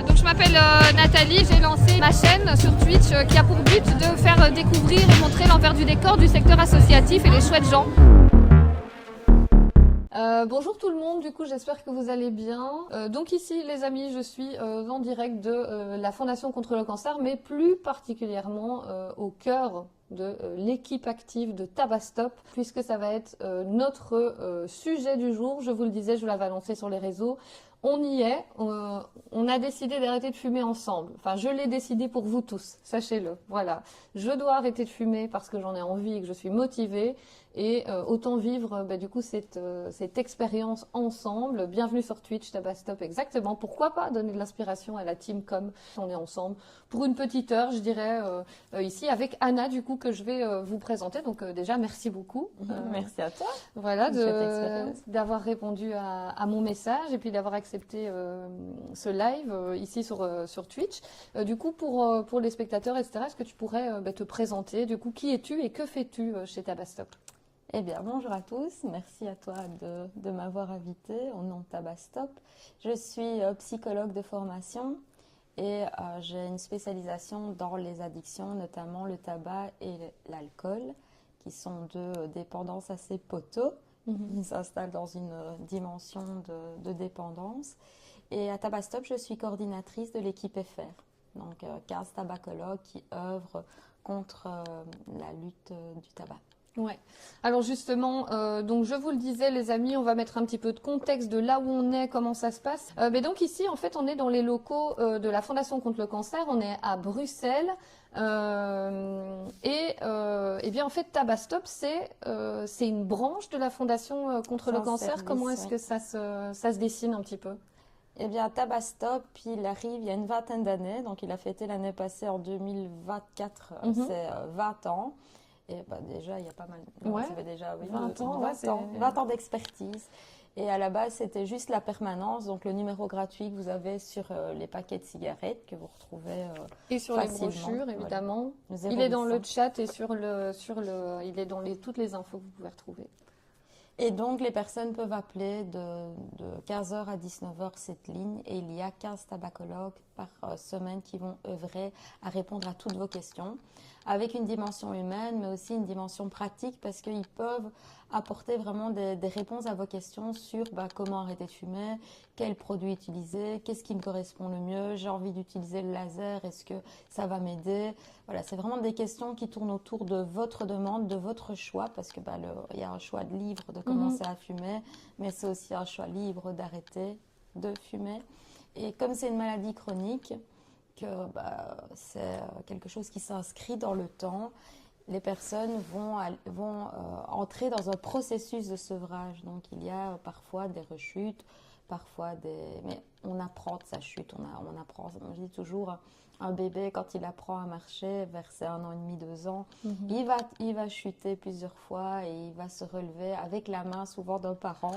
Voilà, donc je m'appelle Nathalie, j'ai lancé ma chaîne sur Twitch qui a pour but de faire découvrir et montrer l'envers du décor du secteur associatif et les chouettes gens. Bonjour tout le monde, du coup j'espère que vous allez bien. Donc ici les amis, je suis en direct de la Fondation contre le cancer, mais plus particulièrement au cœur de l'équipe active de Tabastop, puisque ça va être notre sujet du jour. Je vous le disais, je vous l'avais annoncé sur les réseaux. On y est, on a décidé d'arrêter de fumer ensemble. Enfin, je l'ai décidé pour vous tous, sachez-le. Voilà, je dois arrêter de fumer parce que j'en ai envie et que je suis motivée. Et autant vivre du coup cette expérience ensemble. Bienvenue sur Twitch, Tabastop, exactement. Pourquoi pas donner de l'inspiration à la team comme on est ensemble pour une petite heure, je dirais, ici avec Anna du coup que je vais vous présenter. Donc déjà, merci beaucoup. Merci à toi. Voilà, d'avoir répondu à mon message et puis d'avoir accepté ce live ici sur Twitch. Du coup, pour les spectateurs, etc., est-ce que tu pourrais te présenter? Du coup, qui es-tu et que fais-tu chez Tabastop? Eh bien, bonjour à tous. Merci à toi de m'avoir invité au nom de Tabastop. Je suis psychologue de formation et j'ai une spécialisation dans les addictions, notamment le tabac et l'alcool, qui sont deux dépendances assez poteaux. Ils s'installent dans une dimension de dépendance. Et à Tabastop, je suis coordinatrice de l'équipe FR, donc 15 tabacologues qui œuvrent contre la lutte du tabac. Ouais. Alors justement, donc je vous le disais les amis, on va mettre un petit peu de contexte de là où on est, comment ça se passe. Mais donc ici, en fait, on est dans les locaux de la Fondation contre le cancer, on est à Bruxelles. Et bien en fait, Tabastop, c'est une branche de la Fondation contre le cancer. Service, comment est-ce que ça se dessine un petit peu? Eh bien, Tabastop, il arrive il y a une vingtaine d'années, donc il a fêté l'année passée en 2024, c'est 20 ans. Et déjà, il y a pas mal. Ouais. Ça fait déjà 20 ans, 20 ans d'expertise. Et à la base, c'était juste la permanence, donc le numéro gratuit que vous avez sur les paquets de cigarettes que vous retrouvez et sur facilement. Les brochures, évidemment. Voilà. Il est dans le chat et il est dans toutes les infos que vous pouvez retrouver. Et donc, les personnes peuvent appeler de 15h à 19h cette ligne et il y a 15 tabacologues par semaine qui vont œuvrer à répondre à toutes vos questions avec une dimension humaine mais aussi une dimension pratique parce qu'ils peuvent apporter vraiment des réponses à vos questions sur comment arrêter de fumer, quels produits utiliser, qu'est-ce qui me correspond le mieux, j'ai envie d'utiliser le laser, est-ce que ça va m'aider? Voilà, c'est vraiment des questions qui tournent autour de votre demande, de votre choix parce que il y a un choix de libre de commencer à fumer, mais c'est aussi un choix libre d'arrêter de fumer. Et comme c'est une maladie chronique, que c'est quelque chose qui s'inscrit dans le temps, les personnes vont entrer dans un processus de sevrage. Donc il y a parfois des rechutes, parfois mais on apprend de sa chute, on apprend. Je dis toujours, un bébé quand il apprend à marcher vers ses 1 an et demi, 2 ans, il va chuter plusieurs fois et il va se relever avec la main souvent d'un parent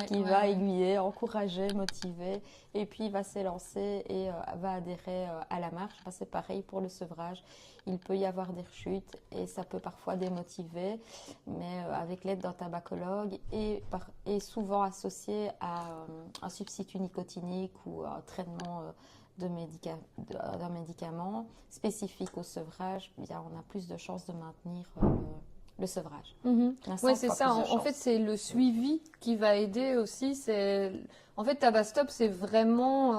qui va aiguiller, encourager, motiver et puis il va s'élancer et va adhérer à la marche. C'est pareil pour le sevrage. Il peut y avoir des rechutes et ça peut parfois démotiver, mais avec l'aide d'un tabacologue et souvent associé à un substitut nicotinique ou un traitement d'un médicament spécifique au sevrage, on a plus de chances de maintenir le sevrage. Oui, c'est ça. En fait, c'est le suivi qui va aider aussi. En fait, Tabastop, c'est vraiment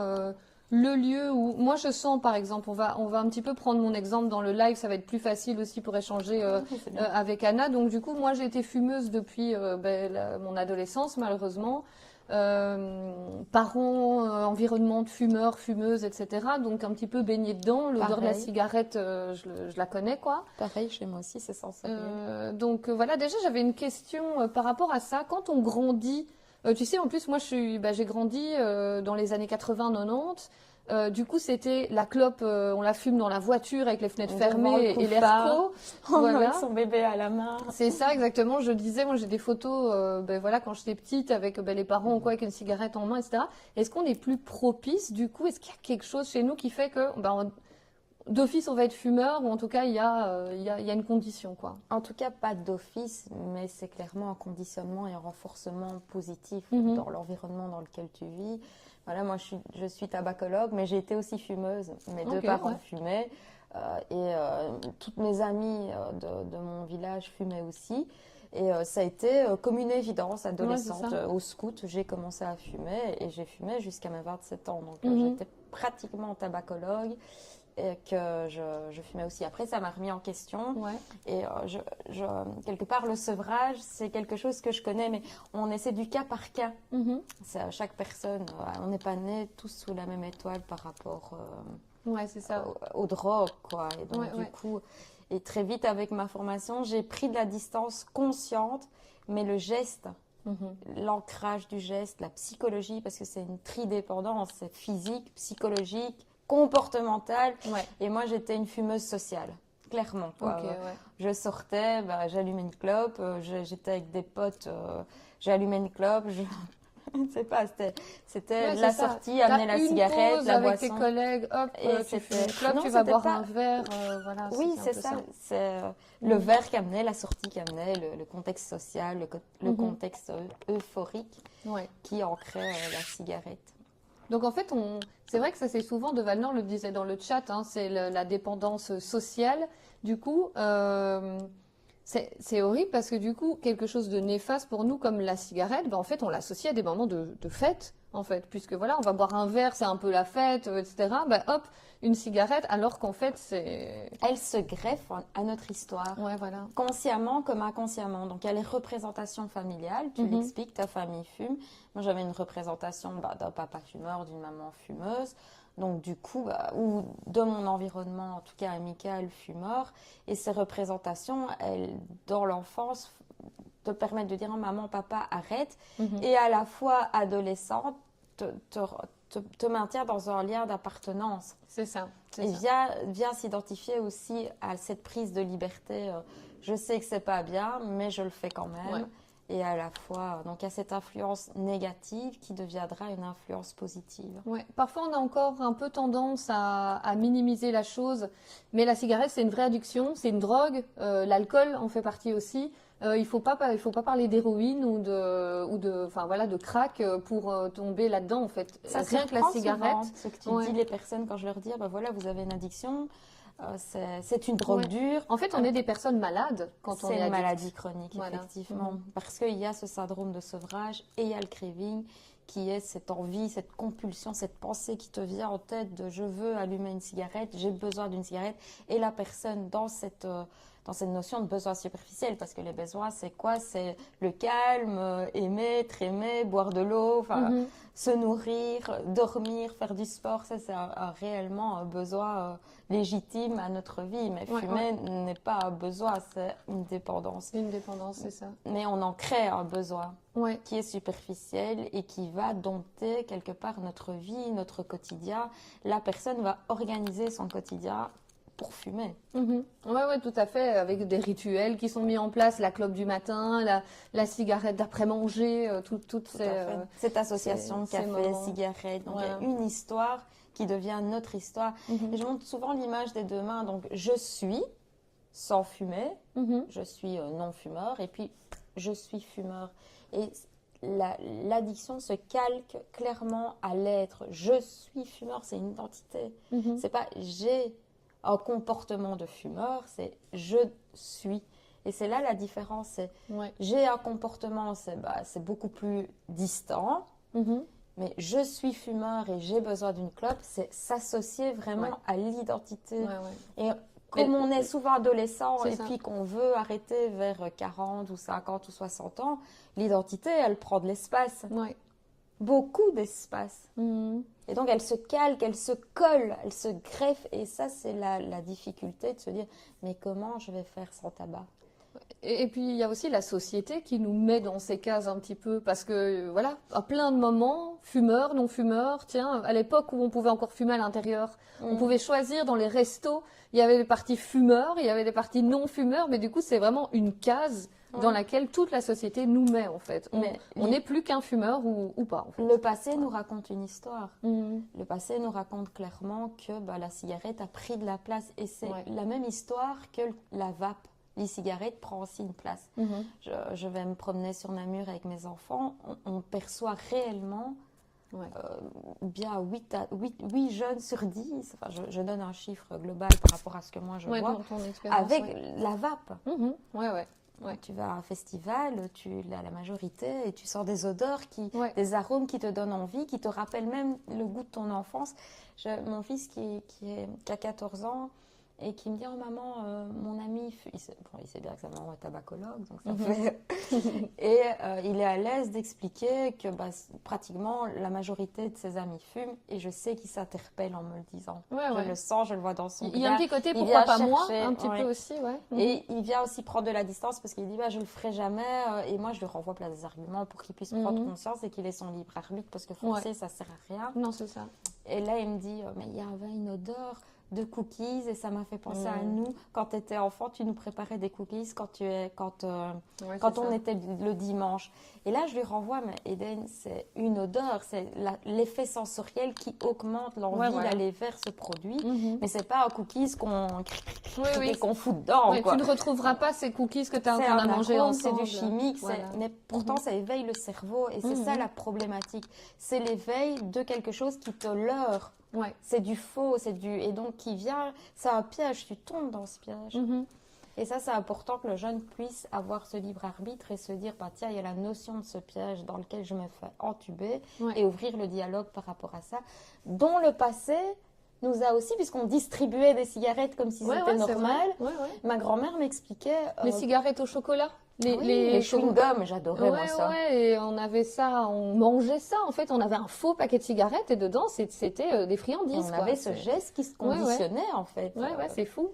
le lieu où moi je sens, par exemple, on va un petit peu prendre mon exemple dans le live, ça va être plus facile aussi pour échanger avec Anna. Donc du coup, moi j'ai été fumeuse depuis mon adolescence, malheureusement. Parents, environnement de fumeurs, fumeuses, etc. Donc un petit peu baignée dedans. L'odeur de la cigarette, je la connais, quoi. Pareil, chez moi aussi, c'est sensoriel. Donc voilà, déjà j'avais une question par rapport à ça. Quand on grandit, tu sais, en plus moi j'ai grandi dans les années 80-90. Du coup, c'était la clope, on la fume dans la voiture avec les fenêtres fermées et l'air clos. Avec son bébé à la main. C'est ça, exactement. Je disais, moi, j'ai des photos, quand j'étais petite, avec les parents ou quoi, avec une cigarette en main, etc. Est-ce qu'on est plus propice, du coup? Est-ce qu'il y a quelque chose chez nous qui fait que, d'office on va être fumeur, ou en tout cas il y a une condition, quoi. En tout cas, pas d'office, mais c'est clairement un conditionnement et un renforcement positif Mhm. dans l'environnement dans lequel tu vis. Voilà, moi, je suis tabacologue, mais j'ai été aussi fumeuse. Mes deux Ok, parents ouais. fumaient toutes mes amies de mon village fumaient aussi. Et ça a été comme une évidence, Ouais, c'est adolescente, ça. au scout, j'ai commencé à fumer et j'ai fumé jusqu'à mes 27 ans. Donc Mhm. j'étais pratiquement tabacologue et que je fumais aussi. Après, ça m'a remis en question. Ouais. Et quelque part, le sevrage, c'est quelque chose que je connais, mais on essaie du cas par cas. Mhm. C'est à chaque personne. On n'est pas nés tous sous la même étoile par rapport Ouais, c'est ça. aux drogues, quoi. Et donc, Ouais, du ouais. coup, et très vite avec ma formation, j'ai pris de la distance consciente, mais le geste, Mhm. l'ancrage du geste, la psychologie, parce que c'est une tridépendance, c'est physique, psychologique, comportementale. Ouais. Et moi, j'étais une fumeuse sociale, clairement, quoi. Ok, ouais. Je sortais, j'allumais une clope, j'étais avec des potes, j'allumais une clope, je sais pas, c'était Ouais, la c'est ça. sortie, amener T'as la une cigarette, pause la avec tes boisson. collègues, hop, Et tu fumes c'était une clope, non, tu vas c'était boire pas un verre, voilà, oui, c'était un c'est peu ça. ça. C'est le Mhm. verre qui amenait, la sortie qui amenait, le contexte social, le Mhm. contexte euphorique Ouais. qui ancrait la cigarette. Donc en fait, c'est vrai que ça c'est souvent, de Valnor le disait dans le chat, hein, c'est la dépendance sociale. Du coup, c'est horrible parce que du coup, quelque chose de néfaste pour nous comme la cigarette, ben, en fait, on l'associe à des moments de fête, en fait, puisque voilà, on va boire un verre, c'est un peu la fête, etc. Ben hop, une cigarette, alors qu'en fait, c'est... Elle se greffe à notre histoire, Ouais, voilà. consciemment comme inconsciemment. Donc, il y a les représentations familiales, tu Mhm. l'expliques, ta famille fume. Moi, j'avais une représentation d'un papa fumeur, d'une maman fumeuse. Donc, du coup, ou de mon environnement, en tout cas amical, fumeur. Et ces représentations, elles, dans l'enfance, te permettent de dire oh, maman, papa, arrête. Mhm. Et à la fois adolescente, te maintient dans un lien d'appartenance. C'est ça, c'est Et ça. vient s'identifier aussi à cette prise de liberté. Je sais que c'est pas bien, mais je le fais quand même. Ouais. Et à la fois, donc il y a cette influence négative qui deviendra une influence positive. Ouais. Parfois, on a encore un peu tendance à minimiser la chose, mais la cigarette, c'est une vraie addiction, c'est une drogue. L'alcool en fait partie aussi. Il faut pas parler d'héroïne enfin voilà, de crack pour tomber là-dedans en fait. Ça Rien que la surprend cigarette. souvent, ce que tu Ouais. dis les personnes quand je leur dis, voilà, vous avez une addiction, c'est une drogue Ouais. dure. En fait, on est des personnes malades quand on C'est est une addict. maladie chronique, Voilà. effectivement. Parce qu'il y a ce syndrome de sevrage et il y a le craving qui est cette envie, cette compulsion, cette pensée qui te vient en tête de je veux allumer une cigarette, j'ai besoin d'une cigarette. Et la personne dans cette notion de besoin superficiel, parce que les besoins, c'est quoi? C'est le calme, aimer, être aimé, boire de l'eau, enfin, Mhm. se nourrir, dormir, faire du sport. Ça, c'est réellement un besoin légitime à notre vie. Mais Ouais, fumer n'est pas un besoin, c'est une dépendance. C'est une dépendance, c'est ça. Mais on en crée un besoin Ouais. qui est superficiel et qui va dompter quelque part notre vie, notre quotidien. La personne va organiser son quotidien pour fumer. Mhm. Ouais, ouais, tout à fait, avec des rituels qui sont mis en place, la clope du matin, la cigarette d'après-manger, toutes Tout ces... à fait. Cette association ces café, moments. cigarette, donc il y a Voilà. une histoire qui devient notre histoire. Mhm. Et je montre souvent l'image des deux mains. Donc je suis sans fumer, Mhm. je suis non-fumeur et puis je suis fumeur. Et l'addiction se calque clairement à l'être. Je suis fumeur, c'est une identité. Mhm. C'est pas j'ai un comportement de fumeur, c'est je suis. Et c'est là la différence. C'est Ouais. j'ai un comportement, c'est beaucoup plus distant. Mhm. Mais je suis fumeur et j'ai besoin d'une clope, c'est s'associer vraiment Ouais. à l'identité. Ouais, ouais. Et comme Mais- on est souvent adolescent C'est et ça. puis qu'on veut arrêter vers 40 ou 50 ou 60 ans, l'identité, elle prend de l'espace, Ouais. beaucoup d'espace. Mhm. Et donc elle se calque, elle se colle, elle se greffe. Et ça, c'est la difficulté de se dire, mais comment je vais faire sans tabac? Et puis il y a aussi la société qui nous met dans ces cases un petit peu, parce que voilà, à plein de moments, fumeurs, non-fumeurs, tiens, à l'époque où on pouvait encore fumer à l'intérieur, on pouvait choisir dans les restos, il y avait des parties fumeurs, il y avait des parties non-fumeurs, mais du coup c'est vraiment une case dans laquelle toute la société nous met en fait. Mais On n'est plus qu'un fumeur ou pas en fait. le passé nous raconte une histoire. Mhm. Le passé nous raconte clairement que la cigarette a pris de la place. Et c'est Ouais. la même histoire que la vape. L'e-cigarette prend aussi une place. Mhm. Je vais me promener sur Namur avec mes enfants. On perçoit réellement Ouais. bien 8 jeunes sur 10. Enfin, je donne un chiffre global par rapport à ce que moi je Ouais, vois. dans ton expérience, Avec ouais. la vape. Mhm. Ouais. Ouais. Tu vas à un festival, tu as la majorité et tu sens des odeurs, Ouais. des arômes qui te donnent envie, qui te rappellent même le goût de ton enfance. Mon fils qui a 14 ans et qui me dit « Oh maman, mon ami… » il sait bien que sa maman est tabacologue, donc ça fait… Et il est à l'aise d'expliquer que pratiquement la majorité de ses amis fument et je sais qu'il s'interpelle en me le disant. Ouais. Je le sens, je le vois dans son regard. Il y a un petit côté, Il pourquoi vient pas moi, chercher, un petit ouais. peu aussi, ouais. Et il vient aussi prendre de la distance parce qu'il dit je le ferai jamais et moi je lui renvoie plein des arguments pour qu'il puisse prendre conscience et qu'il ait son libre arbitre parce que forcer ça sert à rien. Non, c'est ça. Et là il me dit mais il y avait une odeur de cookies et ça m'a fait penser à nous quand tu étais enfant, tu nous préparais des cookies quand on était le dimanche. Et là je lui renvoie mais Eden, c'est une odeur, c'est l'effet sensoriel qui augmente l'envie d'aller vers ce produit, mais c'est pas un cookies qu'on fout dedans. Ouais, tu ne retrouveras pas ces cookies que tu as en mangé ensemble. C'est du chimique, voilà. Mais pourtant ça éveille le cerveau et c'est ça la problématique. C'est l'éveil de quelque chose qui te leurre. Ouais. C'est du faux, et donc qui vient, c'est un piège, tu tombes dans ce piège. Et ça, c'est important que le jeune puisse avoir ce libre arbitre et se dire, tiens, il y a la notion de ce piège dans lequel je me fais entuber et ouvrir le dialogue par rapport à ça, dont le passé nous a aussi, puisqu'on distribuait des cigarettes comme si c'était normal. Ma grand-mère m'expliquait… Les cigarettes au chocolat. Les chewing-gums, j'adorais moi ça. Et on avait ça, on mangeait ça en fait, on avait un faux paquet de cigarettes et dedans c'était des friandises. Et on avait ce geste qui se conditionnait en fait. Ouais, c'est fou.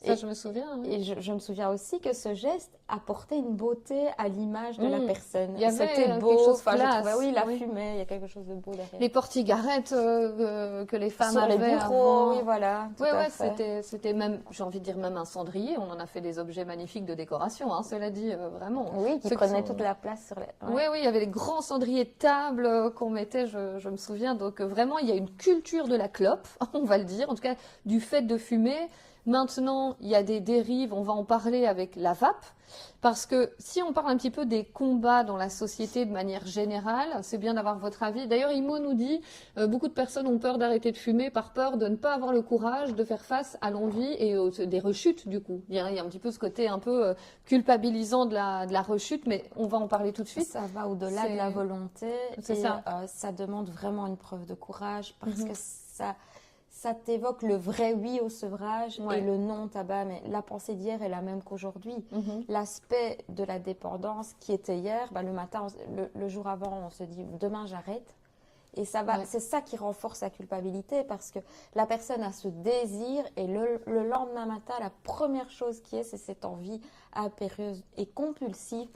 Ça, je me souviens. Et je me souviens aussi que ce geste apportait une beauté à l'image de la personne. Il y avait c'était beau. quelque chose de je classe. trouvais, la fumée, il y a quelque chose de beau derrière. Les porte-cigarettes que les femmes sur avaient les bureaux, voilà. C'était même, j'ai envie de dire même un cendrier. On en a fait des objets magnifiques de décoration, cela dit, vraiment. Oui, qui prenaient toute la place sur les… Oui, il y avait des grands cendriers de table qu'on mettait, je me souviens. Donc vraiment, il y a une culture de la clope, on va le dire, en tout cas du fait de fumer. Maintenant, il y a des dérives, on va en parler avec la vape, parce que si on parle un petit peu des combats dans la société de manière générale, c'est bien d'avoir votre avis. D'ailleurs, Imo nous dit, beaucoup de personnes ont peur d'arrêter de fumer par peur de ne pas avoir le courage de faire face à l'envie et des rechutes du coup. Il y a un petit peu ce côté un peu culpabilisant de la rechute, mais on va en parler tout de suite. Ça va au-delà de la volonté. C'est ça. Ça demande vraiment une preuve de courage parce que ça t'évoque le vrai oui au sevrage et le non au tabac. Mais la pensée d'hier est la même qu'aujourd'hui. L'aspect de la dépendance qui était hier, le matin, le jour avant, on se dit demain j'arrête. Et ça va, c'est ça qui renforce la culpabilité parce que la personne a ce désir et le lendemain matin, la première chose qui est, c'est cette envie impérieuse et compulsive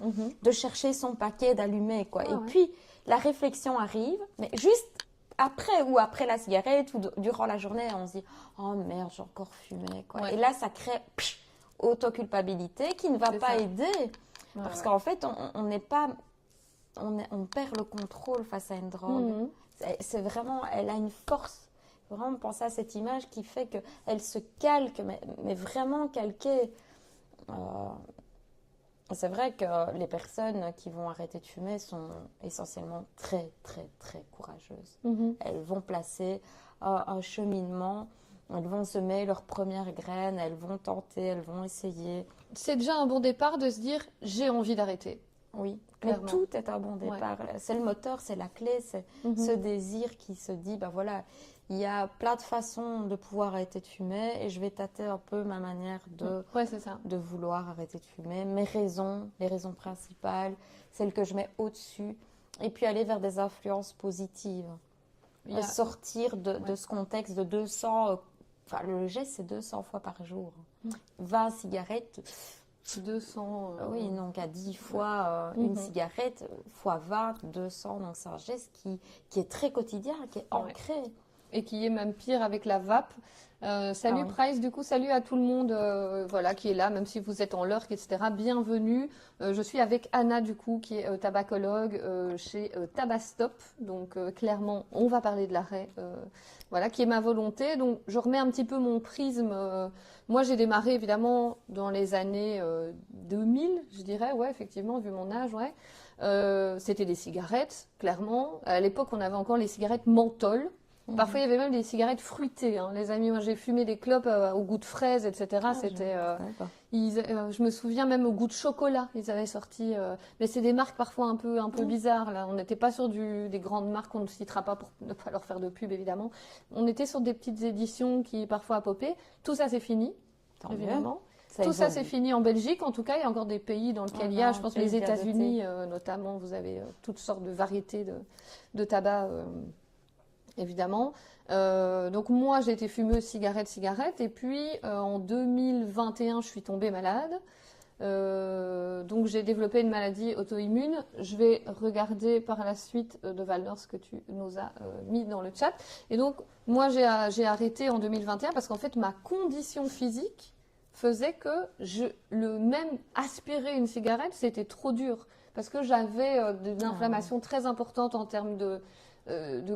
de chercher son paquet, d'allumer, quoi. Et puis, la réflexion arrive, mais juste après la cigarette ou durant la journée, on se dit « Oh merde, j'ai encore fumé, quoi. Et là, ça crée autoculpabilité qui ne va pas aider parce qu'en fait, on n'est pas… On perd le contrôle face à une drogue. C'est vraiment, elle a une force. Il faut vraiment penser à cette image qui fait qu'elle se calque, mais vraiment calquée. C'est vrai que les personnes qui vont arrêter de fumer sont essentiellement très, très, très courageuses. Elles vont placer un cheminement, elles vont semer leurs premières graines, elles vont tenter, elles vont essayer. C'est déjà un bon départ de se dire « j'ai envie d'arrêter ». Oui, clairement. Mais tout est un bon départ. C'est le moteur, c'est la clé, c'est ce désir qui se dit, voilà, il y a plein de façons de pouvoir arrêter de fumer et je vais tâter un peu ma manière de vouloir arrêter de fumer. Mes raisons, les raisons principales, celles que je mets au-dessus et puis aller vers des influences positives. Sortir de ce contexte de 200, le geste c'est 200 fois par jour. 20 cigarettes… 200. Oui, donc à 10 fois une cigarette, fois 20, 200. Donc c'est un geste qui est très quotidien, qui est ancré. et qui est même pire avec la vape. Salut oui. Price, du coup, salut à tout le monde voilà, qui est là, même si vous êtes en lurk, etc. Bienvenue. Je suis avec Anna, du coup, qui est tabacologue chez Tabastop. Donc, clairement, on va parler de l'arrêt, voilà, qui est ma volonté. Donc, je remets un petit peu mon prisme. Moi, j'ai démarré, évidemment, dans les années 2000, je dirais, ouais, effectivement, vu mon âge, ouais. C'était des cigarettes, clairement. À l'époque, on avait encore les cigarettes menthol. Parfois, il y avait même des cigarettes fruitées, hein, les amis. Moi, j'ai fumé des clopes au goût de fraise, etc. C'était, je me souviens même au goût de chocolat, ils avaient sorti. Mais c'est des marques parfois un peu bizarres. Là, on n'était pas sur des grandes marques qu'on ne citera pas pour ne pas leur faire de pub, évidemment. On était sur des petites éditions qui parfois popaient. Tout ça, c'est fini, Tant évidemment. mieux. Tout ça, c'est fini en Belgique. En tout cas, il y a encore des pays dans lesquels il y a, je pense pays les de États-Unis notamment, vous avez toutes sortes de variétés de tabac. Évidemment. Donc moi, j'ai été fumeuse cigarette. Et puis, en 2021, je suis tombée malade. Donc j'ai développé une maladie auto-immune. Je vais regarder par la suite de Valnor ce que tu nous as mis dans le chat. Et donc, moi, j'ai arrêté en 2021 parce qu'en fait, ma condition physique faisait que le même aspirer une cigarette, c'était trop dur. Parce que j'avais une inflammation très importante en termes de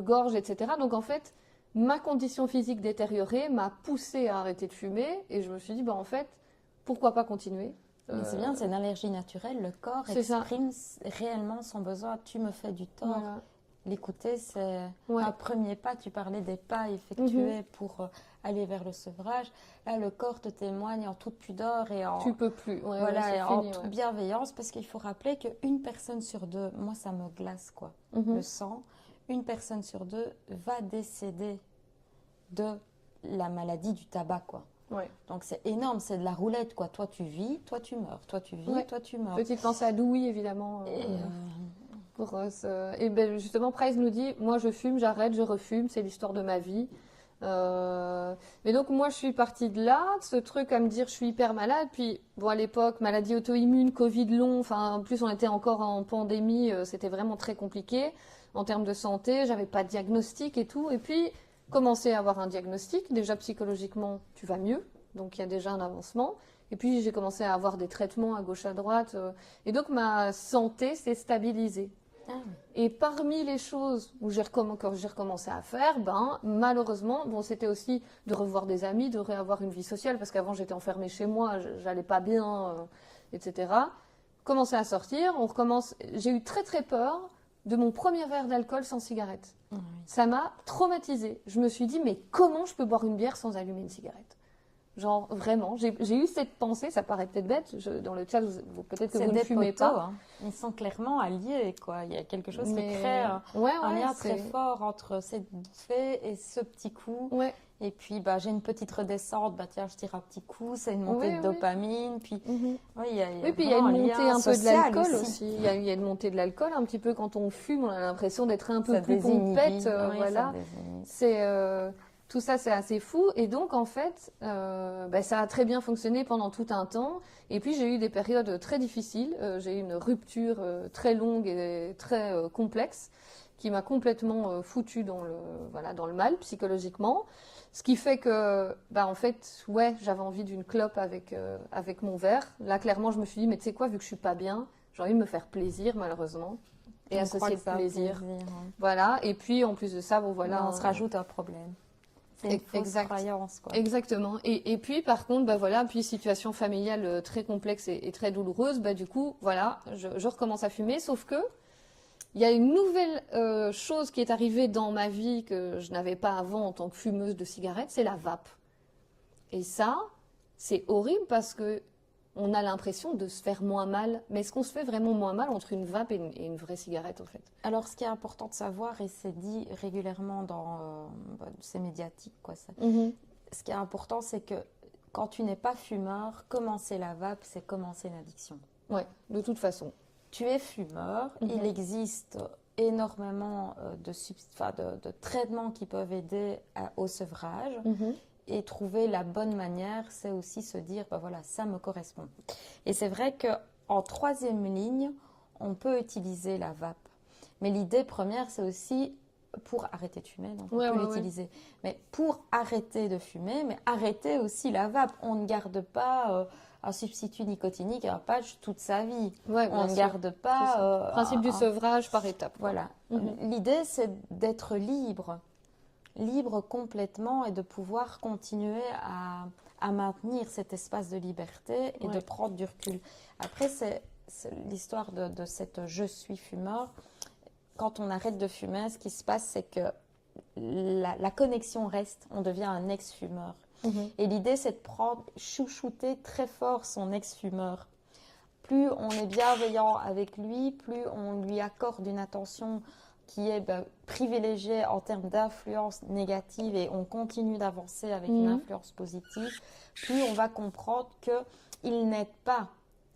gorge, etc. Donc en fait, ma condition physique détériorée m'a poussée à arrêter de fumer et je me suis dit, bah en fait, pourquoi pas continuer. Mais c'est bien, c'est une allergie naturelle, le corps exprime réellement son besoin. Tu me fais du tort. Voilà. L'écouter, c'est un premier pas. Tu parlais des pas effectués pour aller vers le sevrage. Là, le corps te témoigne en toute pudeur et en... Tu peux plus. Voilà, et en toute bienveillance, parce qu'il faut rappeler qu'une personne sur deux, moi ça me glace quoi, le sang, une personne sur deux va décéder de la maladie du tabac quoi. Ouais. Donc c'est énorme, c'est de la roulette quoi. Toi tu vis, toi tu meurs, toi tu vis, toi tu meurs. Petite pensée à Louis évidemment. Et ben justement Price nous dit, moi je fume, j'arrête, je refume, c'est l'histoire de ma vie. Mais donc moi je suis partie de là, ce truc à me dire je suis hyper malade, puis bon à l'époque maladie auto-immune, Covid long, enfin en plus on était encore en pandémie, c'était vraiment très compliqué en termes de santé, j'avais pas de diagnostic et tout, et puis commencer à avoir un diagnostic, déjà psychologiquement tu vas mieux, donc il y a déjà un avancement, et puis j'ai commencé à avoir des traitements à gauche à droite, et donc ma santé s'est stabilisée. Et parmi les choses où j'ai recommencé à faire, malheureusement, bon, c'était aussi de revoir des amis, de réavoir une vie sociale, parce qu'avant j'étais enfermée chez moi, j'allais pas bien, etc. Commencer à sortir, on recommence. J'ai eu très très peur de mon premier verre d'alcool sans cigarette. Oui. Ça m'a traumatisée. Je me suis dit, mais comment je peux boire une bière sans allumer une cigarette ? Genre, vraiment, j'ai eu cette pensée, ça paraît peut-être bête, dans le chat, peut-être que vous ne fumez pas. Hein. Ils sont clairement alliés, quoi. Il y a quelque chose qui crée un lien très fort entre cette bouffée et ce petit coup. Ouais. Et puis, j'ai une petite redescente, tiens, je tire un petit coup, c'est une montée de dopamine. Puis, il y a une montée un peu de l'alcool aussi. Il y a une montée de l'alcool un petit peu quand on fume, on a l'impression d'être un peu plus pompette. Voilà. Tout ça, c'est assez fou. Et donc, en fait, ça a très bien fonctionné pendant tout un temps. Et puis, j'ai eu des périodes très difficiles. J'ai eu une rupture très longue et très complexe qui m'a complètement foutue dans le mal, psychologiquement. Ce qui fait que, en fait, j'avais envie d'une clope avec mon verre. Là, clairement, je me suis dit, mais tu sais quoi, vu que je suis pas bien, j'ai envie de me faire plaisir, malheureusement. Et associer le plaisir. Voilà. Et puis, en plus de ça, voilà. On se rajoute un problème. C'est une fausse croyance, quoi. Exactement. Et puis, par contre, puis situation familiale très complexe et très douloureuse, du coup, voilà, je recommence à fumer, sauf que il y a une nouvelle chose qui est arrivée dans ma vie que je n'avais pas avant en tant que fumeuse de cigarettes, c'est la vape. Et ça, c'est horrible parce que on a l'impression de se faire moins mal. Mais est-ce qu'on se fait vraiment moins mal entre une vape et une vraie cigarette, en fait ? Alors, ce qui est important de savoir, et c'est dit régulièrement dans ces médiatiques, quoi, ça, ce qui est important, c'est que quand tu n'es pas fumeur, commencer la vape, c'est commencer l'addiction. Ouais, de toute façon. Tu es fumeur, il existe énormément de traitements qui peuvent aider au sevrage. Et trouver la bonne manière, c'est aussi se dire, voilà, ça me correspond. Et c'est vrai qu'en troisième ligne, on peut utiliser la vape. Mais l'idée première, c'est aussi pour arrêter de fumer, donc on Ouais, peut ouais, l'utiliser. Mais pour arrêter de fumer, mais arrêter aussi la vape. On ne garde pas un substitut nicotinique, un patch toute sa vie. Ouais, On bien ne sûr. garde C'est pas... ça. Principe du sevrage par étapes. Quoi. Voilà. Mhm. L'idée, c'est d'être libre complètement et de pouvoir continuer à maintenir cet espace de liberté et de prendre du recul. Après, c'est l'histoire de cette je suis fumeur. Quand on arrête de fumer, ce qui se passe, c'est que la connexion reste. On devient un ex-fumeur. Et l'idée, c'est de chouchouter très fort son ex-fumeur. Plus on est bienveillant avec lui, plus on lui accorde une attention qui est privilégiée en termes d'influence négative et on continue d'avancer avec une influence positive, plus on va comprendre qu'il n'aide pas,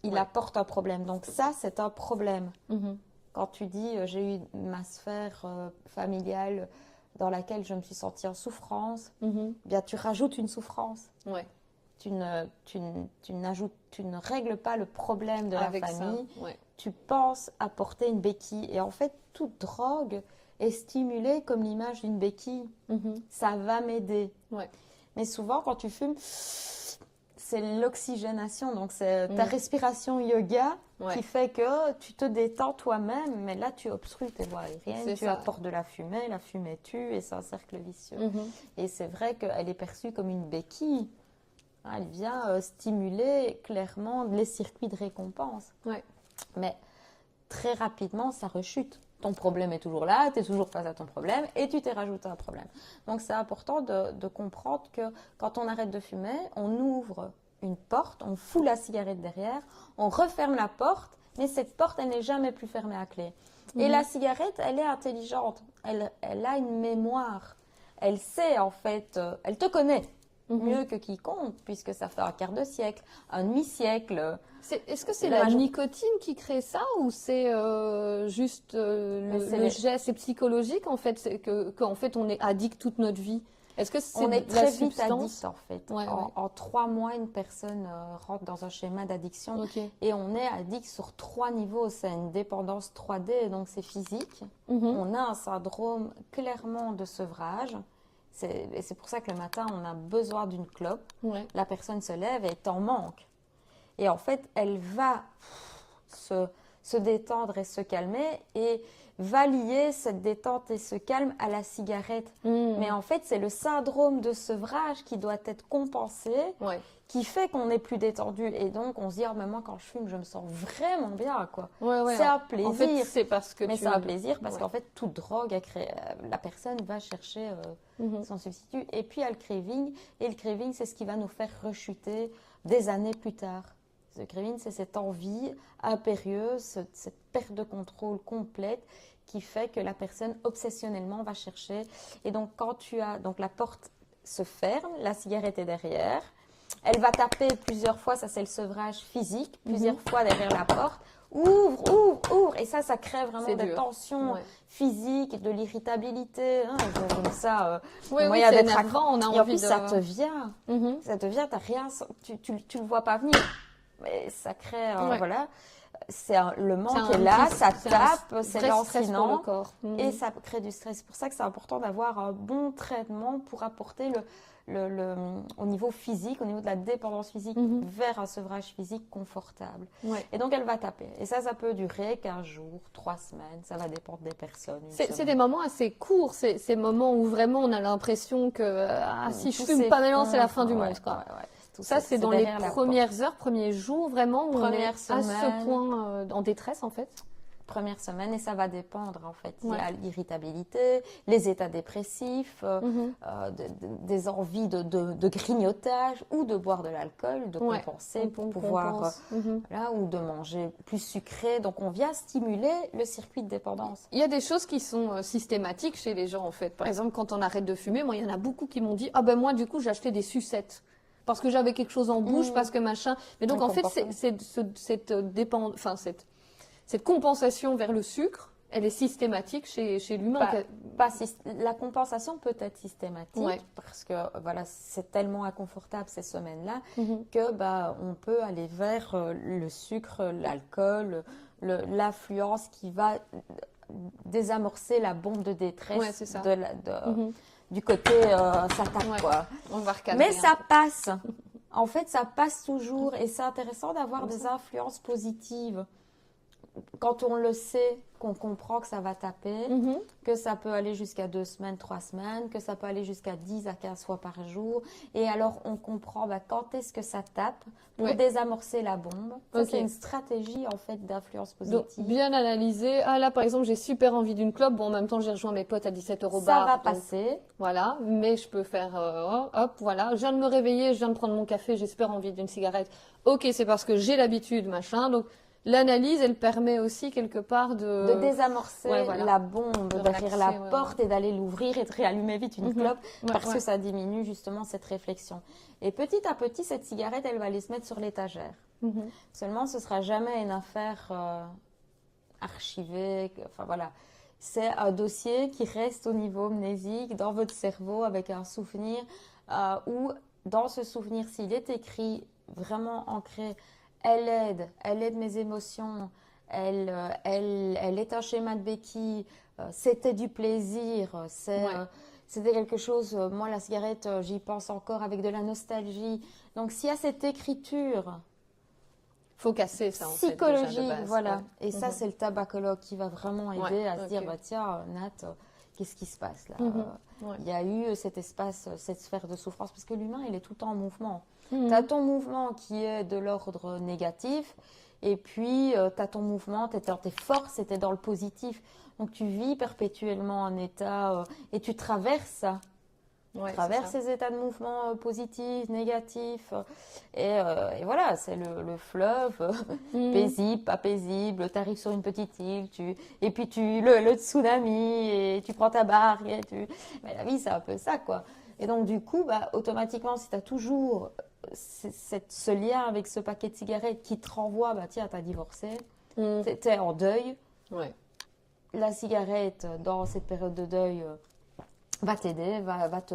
il apporte un problème. Donc ça, c'est un problème. Quand tu dis j'ai eu ma sphère familiale dans laquelle je me suis sentie en souffrance, bien tu rajoutes une souffrance. Ouais. Tu ne règles pas le problème de Avec la famille. ça, ouais. Tu penses apporter une béquille. Et en fait, toute drogue est stimulée comme l'image d'une béquille. Ça va m'aider. Ouais. Mais souvent, quand tu fumes, c'est l'oxygénation. Donc, c'est ta respiration yoga qui fait que tu te détends toi-même. Mais là, tu obstrues tes voies aériennes. Tu apportes de la fumée tue et c'est un cercle vicieux. Et c'est vrai qu'elle est perçue comme une béquille. Elle vient stimuler clairement les circuits de récompense. Ouais. Mais très rapidement, ça rechute. Ton problème est toujours là, tu es toujours face à ton problème et tu t'es rajouté un problème. Donc, c'est important de comprendre que quand on arrête de fumer, on ouvre une porte, on fout la cigarette derrière, on referme la porte, mais cette porte, elle n'est jamais plus fermée à clé. Et la cigarette, elle est intelligente. Elle a une mémoire. Elle sait, en fait, elle te connaît. Mieux que quiconque, puisque ça fait un quart de siècle, un demi-siècle. Est-ce que c'est la nicotine qui crée ça ou c'est juste le geste, c'est psychologique en fait, qu'en fait on est addict toute notre vie? Est-ce que c'est on est de la très vite substance? addict en fait. Ouais, en 3 mois, une personne rentre dans un schéma d'addiction et on est addict sur 3 niveaux. C'est une dépendance 3D, donc c'est physique. On a un syndrome clairement de sevrage. Et c'est pour ça que le matin, on a besoin d'une clope. La personne se lève et est en manque. Et en fait, elle va se détendre et se calmer et va lier cette détente et ce calme à la cigarette. Mais en fait, c'est le syndrome de sevrage qui doit être compensé, qui fait qu'on est plus détendu. Et donc, on se dit, oh, mais moi, quand je fume, je me sens vraiment bien, quoi. C'est un plaisir. En fait, c'est parce que c'est un plaisir parce qu'en fait, toute drogue, la personne va chercher son substitut. Et puis, il y a le craving. Et le craving, c'est ce qui va nous faire rechuter des années plus tard. Le craving, c'est cette envie impérieuse, cette perte de contrôle complète qui fait que la personne obsessionnellement va chercher. Et donc, donc la porte se ferme, la cigarette est derrière. Elle va taper plusieurs fois, ça c'est le sevrage physique, plusieurs fois derrière la porte. Ouvre. Et ça crée vraiment des tensions physiques, de l'irritabilité. Comme ça, c'est énervant, on a envie et en plus, ça te vient. Ça te vient, t'as rien, tu le vois pas venir. Mais ça crée, voilà, le manque est là, ça tape, c'est lancinant et ça crée du stress. C'est pour ça que c'est important d'avoir un bon traitement pour apporter au niveau physique, au niveau de la dépendance physique, vers un sevrage physique confortable. Et donc, elle va taper. Et ça peut durer 15 jours, 3 semaines, ça va dépendre des personnes. C'est des moments assez courts, ces moments où vraiment on a l'impression que si je fume pas maintenant, c'est la fin du monde, quoi. Ça, c'est dans les premières heures, premiers jours, vraiment, où on est à ce point en détresse, en fait. Première semaine, et ça va dépendre, en fait. Il y a l'irritabilité, les états dépressifs, des envies de grignotage ou de boire de l'alcool, de compenser pour pouvoir, ou de manger plus sucré. Donc, on vient stimuler le circuit de dépendance. Il y a des choses qui sont systématiques chez les gens, en fait. Par exemple, quand on arrête de fumer, moi, il y en a beaucoup qui m'ont dit « Ah ben moi, du coup, j'ai acheté des sucettes. » Parce que j'avais quelque chose en bouche, parce que machin. Mais donc, en fait, cette compensation vers le sucre, elle est systématique chez l'humain. La compensation peut être systématique parce que c'est tellement inconfortable ces semaines-là que on peut aller vers le sucre, l'alcool, l'influence qui va désamorcer la bombe de détresse Ouais, c'est ça. du côté ça tape, Ouais. quoi. On va recadrer. Mais ça passe. En fait, ça passe toujours et c'est intéressant d'avoir des influences positives. Quand on le sait, qu'on comprend que ça va taper, que ça peut aller jusqu'à 2 semaines, 3 semaines, que ça peut aller jusqu'à 10 à 15 fois par jour. Et alors, on comprend quand est-ce que ça tape pour désamorcer la bombe. Ça, c'est une stratégie, en fait, d'influence positive. Donc, bien analyser. Ah là, par exemple, j'ai super envie d'une clope. Bon, en même temps, j'ai rejoint mes potes à 17 € Ça bar. va passer. Voilà, mais je peux faire, hop, voilà. Je viens de me réveiller, je viens de prendre mon café, j'ai super envie d'une cigarette. Ok, c'est parce que j'ai l'habitude, machin. Donc, l'analyse, elle permet aussi quelque part de désamorcer la bombe, d'ouvrir la porte et d'aller l'ouvrir et de réallumer vite une clope parce que ça diminue justement cette réflexion. Et petit à petit, cette cigarette, elle va aller se mettre sur l'étagère. Seulement, ce sera jamais une affaire archivée. Enfin voilà, c'est un dossier qui reste au niveau amnésique dans votre cerveau avec un souvenir où dans ce souvenir, s'il est écrit vraiment ancré, elle aide mes émotions, elle est un schéma de béquille, c'était du plaisir, c'était quelque chose, moi la cigarette, j'y pense encore avec de la nostalgie. Donc s'il y a cette écriture faut casser ça en psychologique, fait, déjà de base. Voilà. Et ça, c'est le tabacologue qui va vraiment aider à se dire, tiens, Nat, qu'est-ce qui se passe là Il y a eu cet espace, cette sphère de souffrance, parce que l'humain, il est tout le temps en mouvement. Tu as ton mouvement qui est de l'ordre négatif, et puis tu as ton mouvement, tu es dans tes forces, et tu es dans le positif. Donc tu vis perpétuellement un état, et tu traverses ça. Tu traverses ces états de mouvement positifs, négatifs. Et voilà, c'est le fleuve, paisible, pas paisible. Tu arrives sur une petite île, et puis le tsunami, et tu prends ta barque. Mais la vie, c'est un peu ça, quoi. Et donc, du coup, automatiquement, si tu as toujours ce lien avec ce paquet de cigarettes qui te renvoie, tiens, tu as divorcé, tu es en deuil. La cigarette, dans cette période de deuil, va t'aider, va te...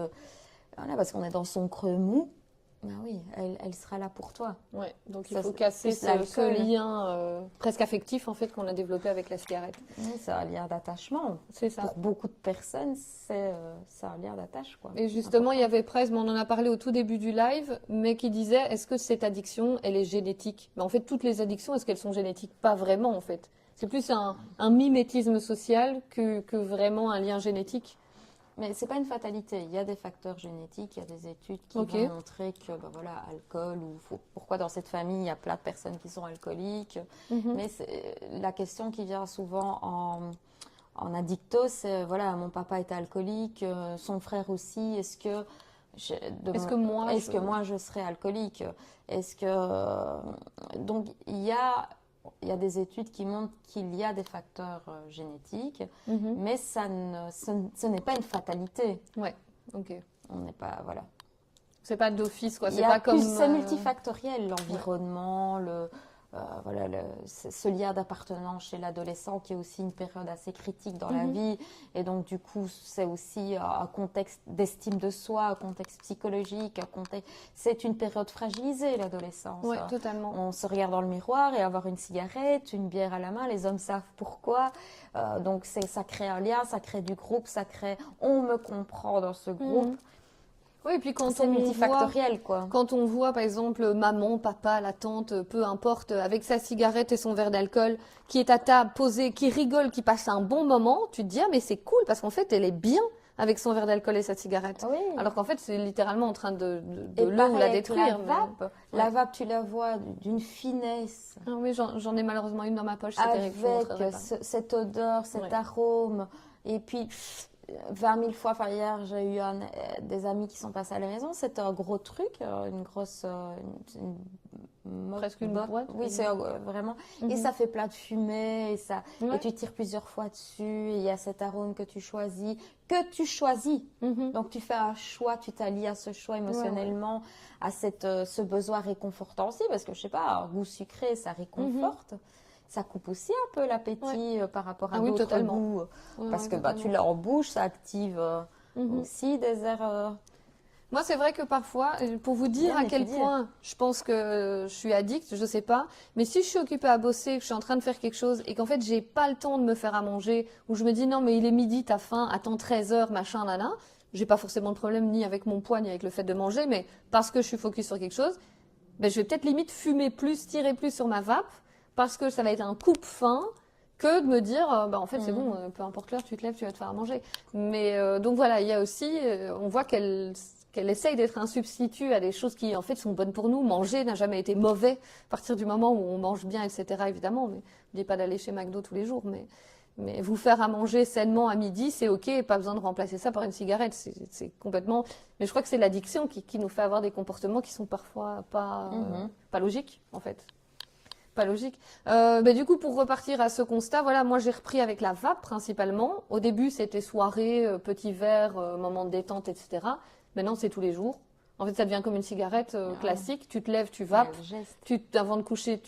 Voilà, parce qu'on est dans son creux mou. Oui, elle sera là pour toi. Donc il faut casser ce lien presque affectif en fait qu'on a développé avec la cigarette. Oui, c'est un lien d'attachement. C'est ça. Pour beaucoup de personnes, c'est un lien d'attache, quoi. Et justement, il y avait Prez, on en a parlé au tout début du live, mais qui disait, est-ce que cette addiction, elle est génétique? Mais en fait, toutes les addictions, est-ce qu'elles sont génétiques? Pas vraiment, en fait. C'est plus un mimétisme social que vraiment un lien génétique. Mais c'est pas une fatalité. Il y a des facteurs génétiques, il y a des études qui vont montrer que, voilà, alcool pourquoi dans cette famille il y a plein de personnes qui sont alcooliques. Mais la question qui vient souvent en addicto, c'est voilà, mon papa était alcoolique, son frère aussi. Est-ce que moi je serais alcoolique? Donc il y a des études qui montrent qu'il y a des facteurs génétiques, mais ce n'est pas une fatalité. On n'est pas, voilà. C'est pas d'office, quoi. C'est pas comme. C'est multifactoriel, l'environnement, ce lien d'appartenance chez l'adolescent qui est aussi une période assez critique dans la vie. Et donc, du coup, c'est aussi un contexte d'estime de soi, un contexte psychologique, c'est une période fragilisée, l'adolescence. Oui, totalement. On se regarde dans le miroir et avoir une cigarette, une bière à la main, les hommes savent pourquoi. Donc, ça crée un lien, ça crée du groupe, on me comprend dans ce groupe. Oui, et puis c'est multifactoriel, quoi. Quand on voit, par exemple, maman, papa, la tante, peu importe, avec sa cigarette et son verre d'alcool, qui est à table, posé, qui rigole, qui passe un bon moment, tu te dis, ah, mais c'est cool, parce qu'en fait, elle est bien avec son verre d'alcool et sa cigarette. Alors qu'en fait, c'est littéralement en train de l'eau ou la détruire. La vape, tu la vois d'une finesse. Ah oui, j'en ai malheureusement une dans ma poche. Avec cette odeur, cet arôme, et puis... 20 000 fois, hier j'ai eu des amis qui sont passés à la maison, c'était un gros truc, une grosse... presque une boîte. Oui, c'est vraiment... Et ça fait plein de fumée, et tu tires plusieurs fois dessus, et il y a cet arôme que tu choisis. Donc tu fais un choix, tu t'allies à ce choix émotionnellement, à ce besoin réconfortant aussi, parce que je sais pas, un goût sucré, ça réconforte. Ça coupe aussi un peu l'appétit par rapport à d'autres goûts. Parce que tu l'as en bouche, ça active aussi des aires Moi, c'est vrai que parfois, pour vous dire Bien à quel étudié. point je pense que je suis addict, je sais pas, mais si je suis occupée à bosser, que je suis en train de faire quelque chose et qu'en fait, j'ai pas le temps de me faire à manger, ou je me dis non, mais il est midi, t'as faim, attends 13 heures, machin, nana, j'ai pas forcément de problème ni avec mon poids, ni avec le fait de manger, mais parce que je suis focus sur quelque chose, ben, je vais peut-être limite fumer plus, tirer plus sur ma vape, parce que ça va être un coupe-faim, que de me dire, bah, en fait, c'est bon, peu importe l'heure, tu te lèves, tu vas te faire à manger. Mais donc voilà, il y a aussi, on voit qu'elle essaye d'être un substitut à des choses qui, en fait, sont bonnes pour nous. Manger n'a jamais été mauvais à partir du moment où on mange bien, etc., évidemment. Mais je dis pas d'aller chez McDo tous les jours, mais vous faire à manger sainement à midi, c'est OK, et pas besoin de remplacer ça par une cigarette. C'est complètement. Mais je crois que c'est l'addiction qui nous fait avoir des comportements qui sont parfois pas logiques, en fait. Pas logique. Du coup, pour repartir à ce constat, voilà, moi j'ai repris avec la vape principalement. Au début, c'était soirée, petit verre, moment de détente, etc. Maintenant, c'est tous les jours. En fait, ça devient comme une cigarette classique. Tu te lèves, tu vapes. Le geste. Avant de coucher,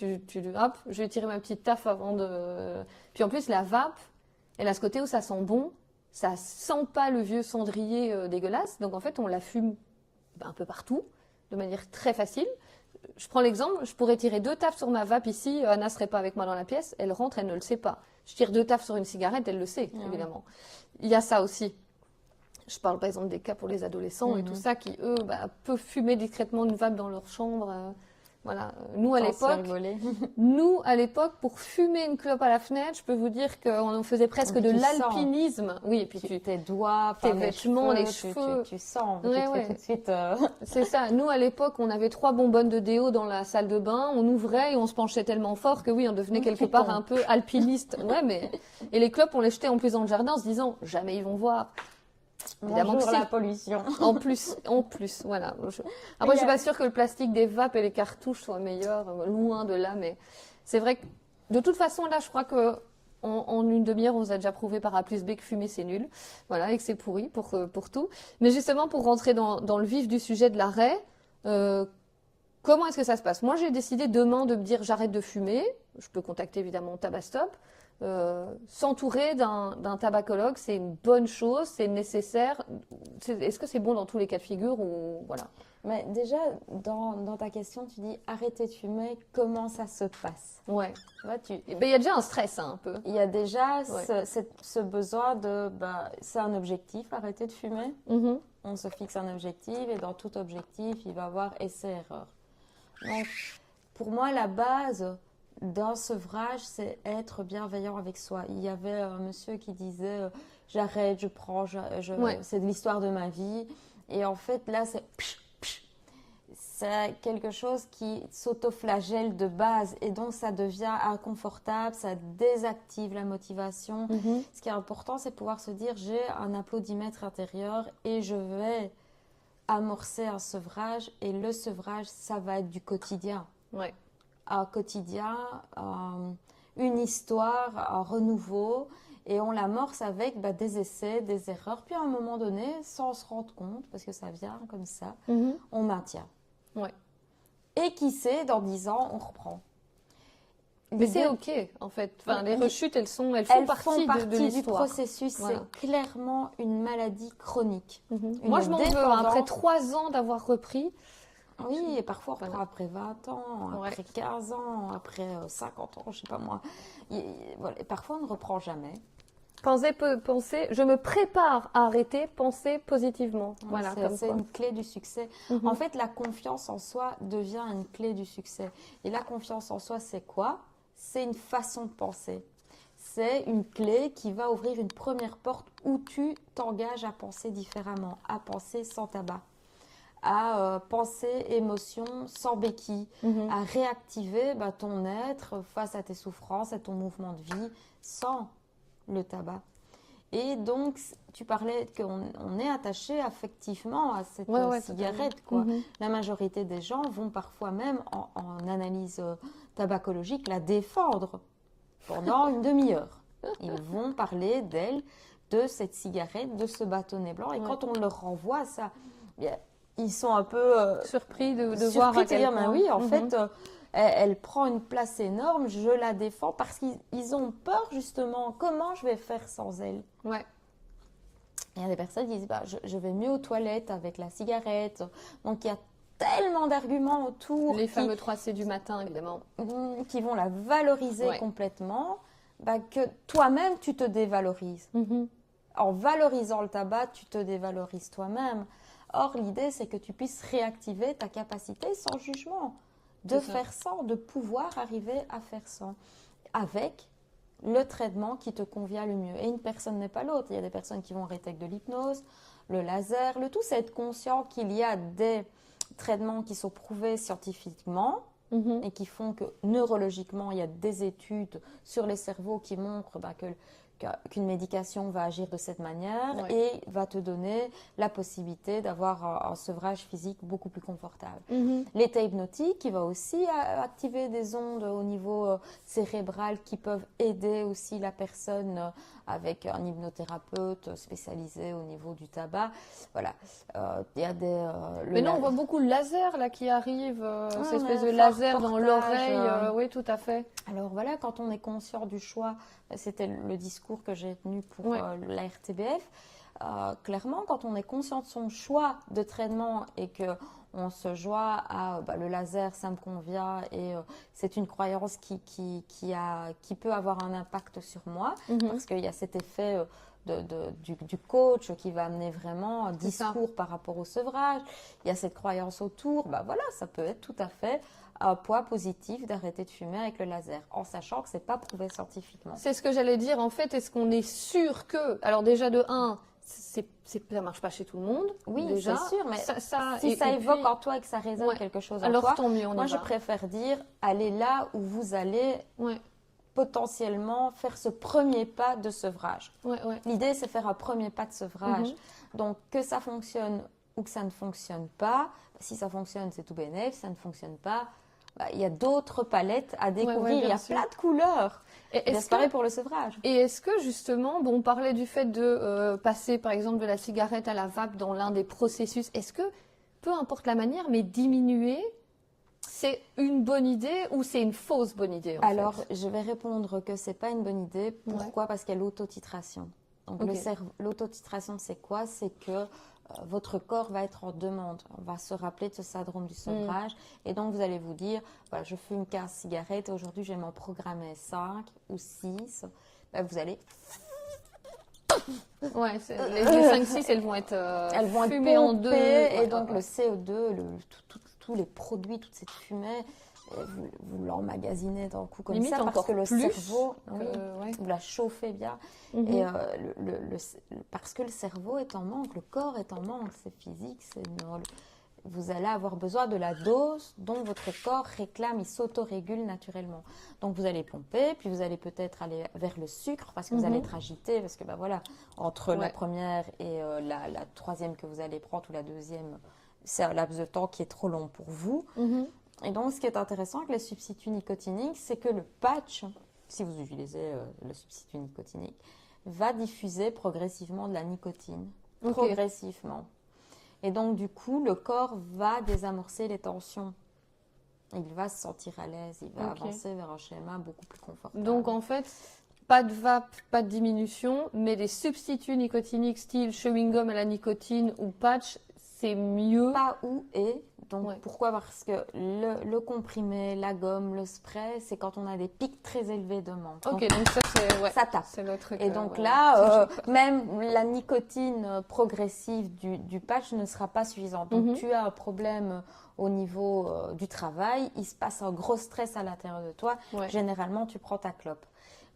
hop, je vais tirer ma petite taf avant de. Puis en plus, la vape, elle a ce côté où ça sent bon. Ça sent pas le vieux cendrier dégueulasse. Donc en fait, on la fume un peu partout, de manière très facile. Je prends l'exemple, je pourrais tirer 2 tafs sur ma vape ici, Anna serait pas avec moi dans la pièce, elle rentre, elle ne le sait pas. Je tire 2 tafs sur une cigarette, elle le sait, évidemment. Il y a ça aussi. Je parle par exemple des cas pour les adolescents et tout ça, qui eux, peuvent fumer discrètement une vape dans leur chambre. Voilà. Nous, à l'époque, pour fumer une clope à la fenêtre, je peux vous dire qu'on faisait presque de l'alpinisme. Oui, et puis tes doigts, tes vêtements, les cheveux. Tu sens, Ouais, tu te fais tout de suite. C'est ça. Nous, à l'époque, on avait 3 bonbonnes de déo dans la salle de bain. On ouvrait et on se penchait tellement fort que oui, on devenait quelque part un peu alpiniste. Ouais, mais et les clopes, on les jetait en plus dans le jardin en se disant jamais ils vont voir. Évidemment que la pollution. En plus, voilà. Après, je suis pas sûre que le plastique des vapes et les cartouches soient meilleurs, loin de là, mais c'est vrai que de toute façon, là, je crois que en une demi-heure, on vous a déjà prouvé par A plus B que fumer, c'est nul. Voilà, et que c'est pourri pour tout. Mais justement, pour rentrer dans le vif du sujet de l'arrêt, comment est-ce que ça se passe? Moi, j'ai décidé demain de me dire j'arrête de fumer. Je peux contacter évidemment Tabastop. S'entourer d'un tabacologue, c'est une bonne chose, c'est nécessaire. Est-ce que c'est bon dans tous les cas de figure ou voilà? Mais déjà, dans ta question, tu dis arrêter de fumer, comment ça se passe? Ouais. Là, Il y a déjà un stress un peu. Il y a déjà ce besoin de, c'est un objectif, arrêter de fumer. On se fixe un objectif et dans tout objectif, il va y avoir essai-erreur. Donc, pour moi, la base d'un sevrage, c'est être bienveillant avec soi. Il y avait un monsieur qui disait j'arrête, je prends, c'est de l'histoire de ma vie. Et en fait, là, c'est quelque chose qui s'autoflagelle de base et donc ça devient inconfortable, ça désactive la motivation. Ce qui est important, c'est pouvoir se dire j'ai un applaudimètre intérieur et je vais amorcer un sevrage et le sevrage, ça va être du quotidien. Ouais. Un quotidien, une histoire, un renouveau et on l'amorce avec des essais, des erreurs. Puis à un moment donné, sans se rendre compte, parce que ça vient comme ça, on maintient. Ouais. Et qui sait, dans 10 ans, on reprend. Mais c'est OK, en fait. Enfin, les rechutes, elles font partie de du l'histoire. processus. Voilà. C'est clairement une maladie chronique. Moi, je m'en veux. Après 3 ans d'avoir repris. Oui, et parfois on reprend après 20 ans, après 15 ans, après 50 ans, je sais pas moi. Et parfois on ne reprend jamais. Pensez, je me prépare à arrêter, pensez positivement. Voilà, c'est une clé du succès. En fait, la confiance en soi devient une clé du succès. Et la confiance en soi, c'est quoi? C'est une façon de penser. C'est une clé qui va ouvrir une première porte où tu t'engages à penser différemment, à penser sans tabac, à penser émotion sans béquille, à réactiver ton être face à tes souffrances, à ton mouvement de vie sans le tabac. Et donc, tu parlais qu'on est attaché affectivement à cette cigarette. Quoi. La majorité des gens vont parfois même, en analyse tabacologique, la défendre pendant une demi-heure. Ils vont parler d'elle, de cette cigarette, de ce bâtonnet blanc. Et quand on leur renvoie ça, ils sont un peu surpris de voir à quel point. Oui, en fait, elle prend une place énorme, je la défends parce qu'ils ont peur justement. Comment je vais faire sans elle? Ouais. Il y a des personnes qui disent bah, je vais mieux aux toilettes avec la cigarette. Donc il y a tellement d'arguments autour Les fameux 3C du matin, évidemment. qui vont la valoriser Ouais. complètement, bah, que toi-même tu te dévalorises. En valorisant le tabac, tu te dévalorises toi-même. Or, l'idée, c'est que tu puisses réactiver ta capacité sans jugement, de C'est ça. faire sans, de pouvoir arriver à faire sans, avec le traitement qui te convient le mieux. Et une personne n'est pas l'autre. Il y a des personnes qui vont arrêter avec de l'hypnose, le laser. Le tout, c'est être conscient qu'il y a des traitements qui sont prouvés scientifiquement et qui font que neurologiquement, il y a des études sur les cerveaux qui montrent qu'une médication va agir de cette manière Ouais. et va te donner la possibilité d'avoir un sevrage physique beaucoup plus confortable. L'état hypnotique, qui va aussi activer des ondes au niveau cérébral qui peuvent aider aussi la personne avec un hypnothérapeute spécialisé au niveau du tabac. Voilà. Il y a des... Mais non, on voit beaucoup le laser là qui arrive, cette espèce de un laser fort dans portage, l'oreille. Oui, tout à fait. Alors voilà, quand on est conscient du choix, c'était le discours que j'ai tenu pour Ouais. la RTBF. Clairement, quand on est conscient de son choix de traitement et que on se joint à le laser, ça me convient et c'est une croyance qui peut avoir un impact sur moi parce qu'il y a cet effet du coach qui va amener vraiment un C'est ça. discours par rapport au sevrage. Il y a cette croyance autour. Voilà, ça peut être tout à fait un point positif d'arrêter de fumer avec le laser, en sachant que c'est pas prouvé scientifiquement. C'est ce que j'allais dire. En fait, est-ce qu'on est sûr que... Alors déjà, de 1, ça marche pas chez tout le monde. Oui, déjà. c'est sûr, mais si et ça évoque puis, en toi et que ça résonne ouais. quelque chose en alors toi, tant mieux, on moi y je va. préfère dire allez là où vous allez Ouais, potentiellement faire ce premier pas de sevrage. ouais. L'idée, c'est faire un premier pas de sevrage. Donc, que ça fonctionne ou que ça ne fonctionne pas, si ça fonctionne, c'est tout bénef. Si ça ne fonctionne pas, il y a d'autres palettes à découvrir. Il y a sûr. plein de couleurs. Et C'est pareil pour le sevrage. Et est-ce que justement, on parlait du fait de passer par exemple de la cigarette à la vape dans l'un des processus, est-ce que, peu importe la manière, mais diminuer, c'est une bonne idée ou c'est une fausse bonne idée en Alors, fait je vais répondre que c'est pas une bonne idée. Pourquoi? Parce qu'il y a l'autotitration. Donc, Ok. l'autotitration, c'est quoi? C'est que votre corps va être en demande. On va se rappeler de ce syndrome du sevrage. Et donc, vous allez vous dire, voilà, je fume 15 cigarettes. Aujourd'hui, je vais m'en programmer 5 ou 6. Vous allez... Ouais, les 5-6, elles vont être Elles vont être fumées en deux. pompées, et Ouais, donc ouais. le CO2, tous les produits, toute cette fumée, vous l'emmagasinez d'un coup comme Limite ça parce encore que le plus cerveau, ouais. vous la chauffez bien. Mhm. Et parce que le cerveau est en manque, le corps est en manque, c'est physique, vous allez avoir besoin de la dose dont votre corps réclame, il s'autorégule naturellement. Donc vous allez pomper, puis vous allez peut-être aller vers le sucre parce que vous allez être agité, parce que voilà, entre la première et la troisième que vous allez prendre ou la deuxième, c'est un laps de temps qui est trop long pour vous. Et donc ce qui est intéressant avec les substituts nicotiniques, c'est que le patch, si vous utilisez le substitut nicotinique, va diffuser progressivement de la nicotine, progressivement. Et donc, du coup, le corps va désamorcer les tensions. Il va se sentir à l'aise, il va avancer vers un schéma beaucoup plus confortable. Donc, en fait, pas de vape, pas de diminution, mais des substituts nicotiniques style chewing-gum à la nicotine ou patch, c'est mieux. Pas ou et. Donc, pourquoi? Parce que le comprimé, la gomme, le spray, c'est quand on a des pics très élevés de manque. Ok, donc ça, ça tape. C'est le truc. Et donc là, même la nicotine progressive du patch ne sera pas suffisante. Donc, tu as un problème au niveau du travail, il se passe un gros stress à l'intérieur de toi. Généralement, tu prends ta clope.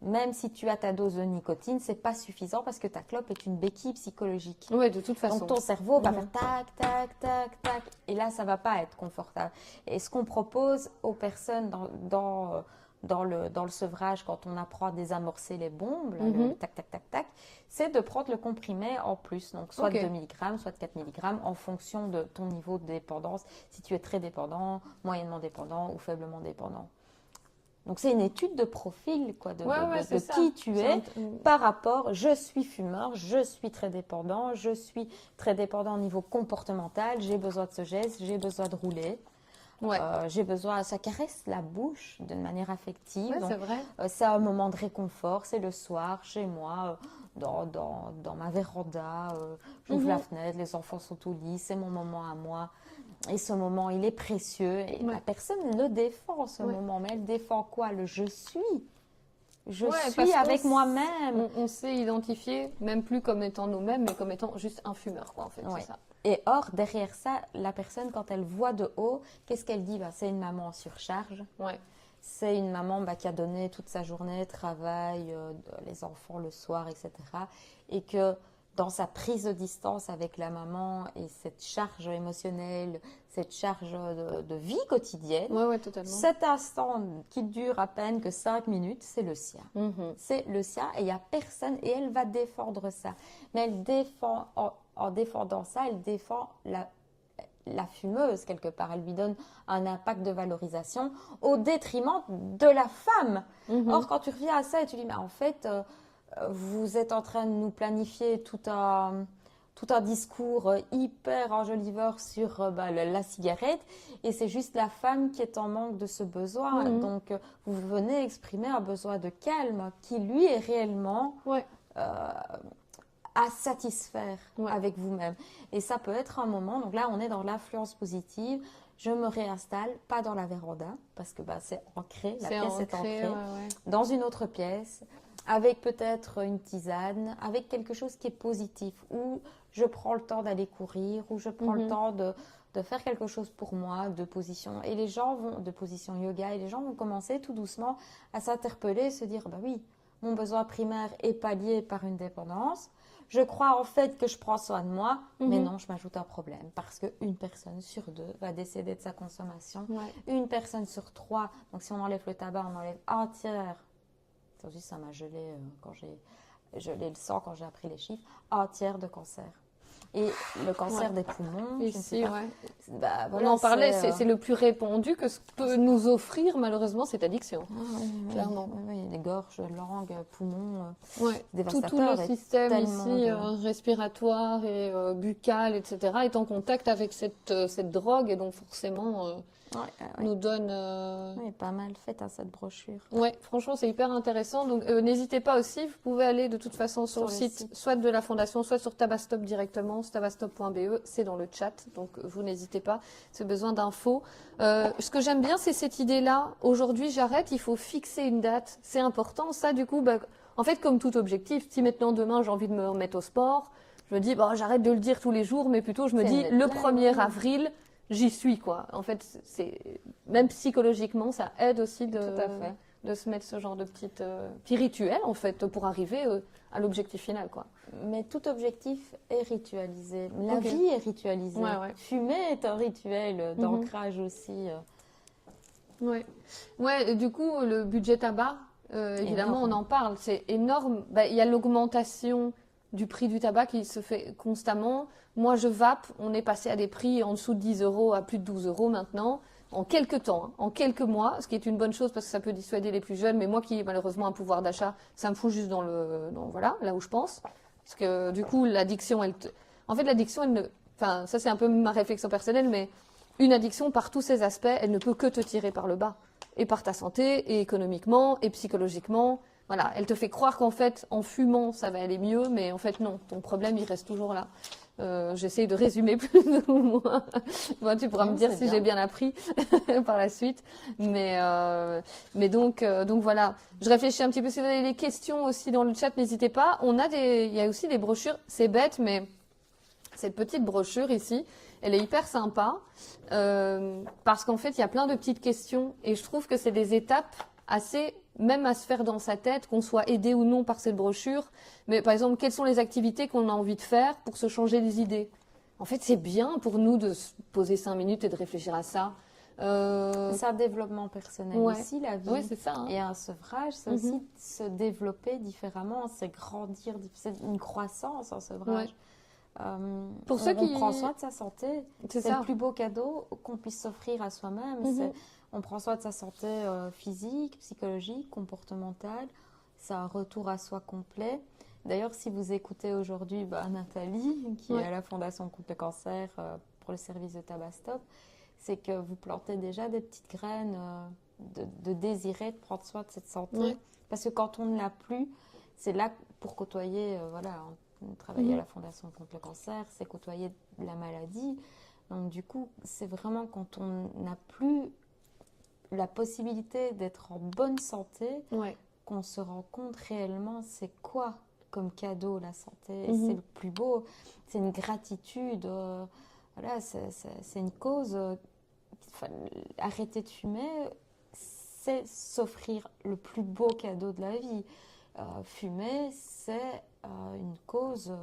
Même si tu as ta dose de nicotine, c'est pas suffisant parce que ta clope est une béquille psychologique. Oui, de toute façon. Donc ton cerveau va faire tac, tac, tac, tac, et là ça va pas être confortable. Et ce qu'on propose aux personnes dans le sevrage, quand on apprend à désamorcer les bombes, là, le tac, tac, tac, tac, c'est de prendre le comprimé en plus, donc soit de 2 mg, soit de 4 mg, en fonction de ton niveau de dépendance, si tu es très dépendant, moyennement dépendant ou faiblement dépendant. Donc, c'est une étude de profil, quoi, de qui tu es par rapport, je suis fumeur, je suis très dépendant au niveau comportemental, j'ai besoin de ce geste, j'ai besoin de rouler. Ouais, J'ai besoin, ça caresse la bouche d'une manière affective. ouais, Donc, c'est vrai. c'est un moment de réconfort, c'est le soir, chez moi, dans ma véranda. J'ouvre la Mhm. fenêtre, les enfants sont au lit, c'est mon moment à moi. Et ce moment, il est précieux. Et la Ouais, personne le défend, ce ouais. moment. Mais elle défend quoi? Le je suis. Je Ouais, suis parce avec moi-même. on s'est identifié, même plus comme étant nous-mêmes, mais comme étant juste un fumeur, quoi, en fait, c'est Ouais. ça. Et or, derrière ça, la personne, quand elle voit de haut, qu'est-ce qu'elle dit? Bah, c'est une maman en surcharge. Ouais. C'est une maman qui a donné toute sa journée, travail, les enfants le soir, etc. Et que dans sa prise de distance avec la maman et cette charge émotionnelle, cette charge de vie quotidienne, Ouais, ouais, totalement. cet instant qui dure à peine que 5 minutes, c'est le sien. Mhm. C'est le sien et il n'y a personne et elle va défendre ça. Mais elle défend, en défendant ça, elle défend la fumeuse quelque part. Elle lui donne un impact de valorisation au détriment de la femme. Mhm. Or, quand tu reviens à ça et tu dis, mais en fait, vous êtes en train de nous planifier tout un discours hyper enjoliveur sur la cigarette et c'est juste la femme qui est en manque de ce besoin. Mhm. Donc, vous venez exprimer un besoin de calme qui, lui, est réellement Ouais, à satisfaire ouais. avec vous-même. Et ça peut être un moment, donc là on est dans l'influence positive, je me réinstalle, pas dans la véranda, parce que c'est ancré, la C'est pièce est ancré, ancrée, ouais, ouais. dans une autre pièce, avec peut-être une tisane, avec quelque chose qui est positif, où je prends le temps d'aller courir, où je prends le Mhm. temps de faire quelque chose pour moi, de position, et les gens vont, de position yoga, et les gens vont commencer tout doucement à s'interpeller, se dire, bah oui, mon besoin primaire est pallié par une dépendance. Je crois en fait que je prends soin de moi, mais Mhm. non, je m'ajoute un problème parce qu'une personne sur deux va décéder de sa consommation. Ouais. Une personne sur trois, donc si on enlève le tabac, on enlève un tiers. Ça aussi, ça m'a gelé quand j'ai gelé le sang quand j'ai appris les chiffres. Un tiers de cancer. Et le cancer Ouais. des poumons, je ne sais Ici, pas. ouais. On Voilà, en parlait, c'est c'est le plus répandu que ce peut nous offrir malheureusement cette addiction, oui, clairement. oui, les gorges, langue, poumons, Ouais. Tout le dévastateur et système tellement ici de... respiratoire et buccal, etc., est en contact avec cette drogue et donc forcément Ouais, ouais. nous donne. Oui, pas mal faite cette brochure. Ouais, franchement, c'est hyper intéressant. Donc, n'hésitez pas aussi, vous pouvez aller de toute façon sur le site, soit de la Fondation, soit sur Tabastop directement, tabastop.be, c'est dans le chat, donc vous n'hésitez pas, si vous avez besoin d'infos. Ce que j'aime bien, c'est cette idée-là. Aujourd'hui, j'arrête, il faut fixer une date, c'est important. Ça, du coup, en fait, comme tout objectif, si maintenant, demain, j'ai envie de me remettre au sport, je me dis, j'arrête de le dire tous les jours, mais plutôt, je me dis, le 1er avril, j'y suis, quoi. En fait, même psychologiquement, ça aide aussi Tout à fait. de se mettre ce genre de petits rituels, en fait, pour arriver à l'objectif final, quoi. Mais tout objectif est ritualisé. La Ok. vie est ritualisée. Ouais, ouais. Fumer est un rituel d'ancrage aussi. Ouais. Ouais, et du coup, le budget tabac, évidemment, Énorme. on en parle, c'est énorme. Il y a l'augmentation du prix du tabac qui se fait constamment. Moi, je vape, on est passé à des prix en dessous de 10 euros à plus de 12 euros maintenant, en quelques temps, hein, en quelques mois, ce qui est une bonne chose parce que ça peut dissuader les plus jeunes, mais moi qui ai malheureusement un pouvoir d'achat, ça me fout juste voilà, là où je pense. Parce que du coup, l'addiction, en fait, l'addiction, enfin, ça c'est un peu ma réflexion personnelle, mais une addiction, par tous ses aspects, elle ne peut que te tirer par le bas. Et par ta santé, et économiquement, et psychologiquement. Voilà, elle te fait croire qu'en fait, en fumant, ça va aller mieux, mais en fait, non, ton problème, il reste toujours là. J'essaye de résumer plus ou moins. Bon, tu pourras me dire si j'ai bien appris par la suite. Mais donc voilà. Je réfléchis un petit peu. Si vous avez des questions aussi dans le chat, n'hésitez pas. Il y a aussi des brochures. C'est bête, mais cette petite brochure ici, elle est hyper sympa parce qu'en fait, il y a plein de petites questions et je trouve que c'est des étapes assez, même à se faire dans sa tête, qu'on soit aidé ou non par cette brochure. Mais par exemple, quelles sont les activités qu'on a envie de faire pour se changer les idées? En fait, c'est bien pour nous de se poser 5 minutes et de réfléchir à ça. C'est un développement personnel aussi, la vie. Ouais, c'est ça. Hein. Et un sevrage, c'est aussi se développer différemment, c'est grandir, c'est une croissance, un sevrage. Pour ceux qui prend soin de sa santé, c'est le plus beau cadeau qu'on puisse s'offrir à soi-même. On prend soin de sa santé physique, psychologique, comportementale. C'est un retour à soi complet. D'ailleurs, si vous écoutez aujourd'hui Nathalie, qui est à la Fondation Contre le cancer pour le service de Tabastop, c'est que vous plantez déjà des petites graines de désirer de prendre soin de cette santé. Ouais. Parce que quand on ne l'a plus, c'est là pour côtoyer, voilà, on travaille à la Fondation contre le cancer, c'est côtoyer la maladie. Donc du coup, c'est vraiment quand on n'a plus la possibilité d'être en bonne santé, Ouais. qu'on se rend compte réellement c'est quoi comme cadeau la santé. Et c'est le plus beau, c'est une gratitude, voilà, c'est une cause. Arrêter de fumer, c'est s'offrir le plus beau cadeau de la vie. Fumer, c'est une cause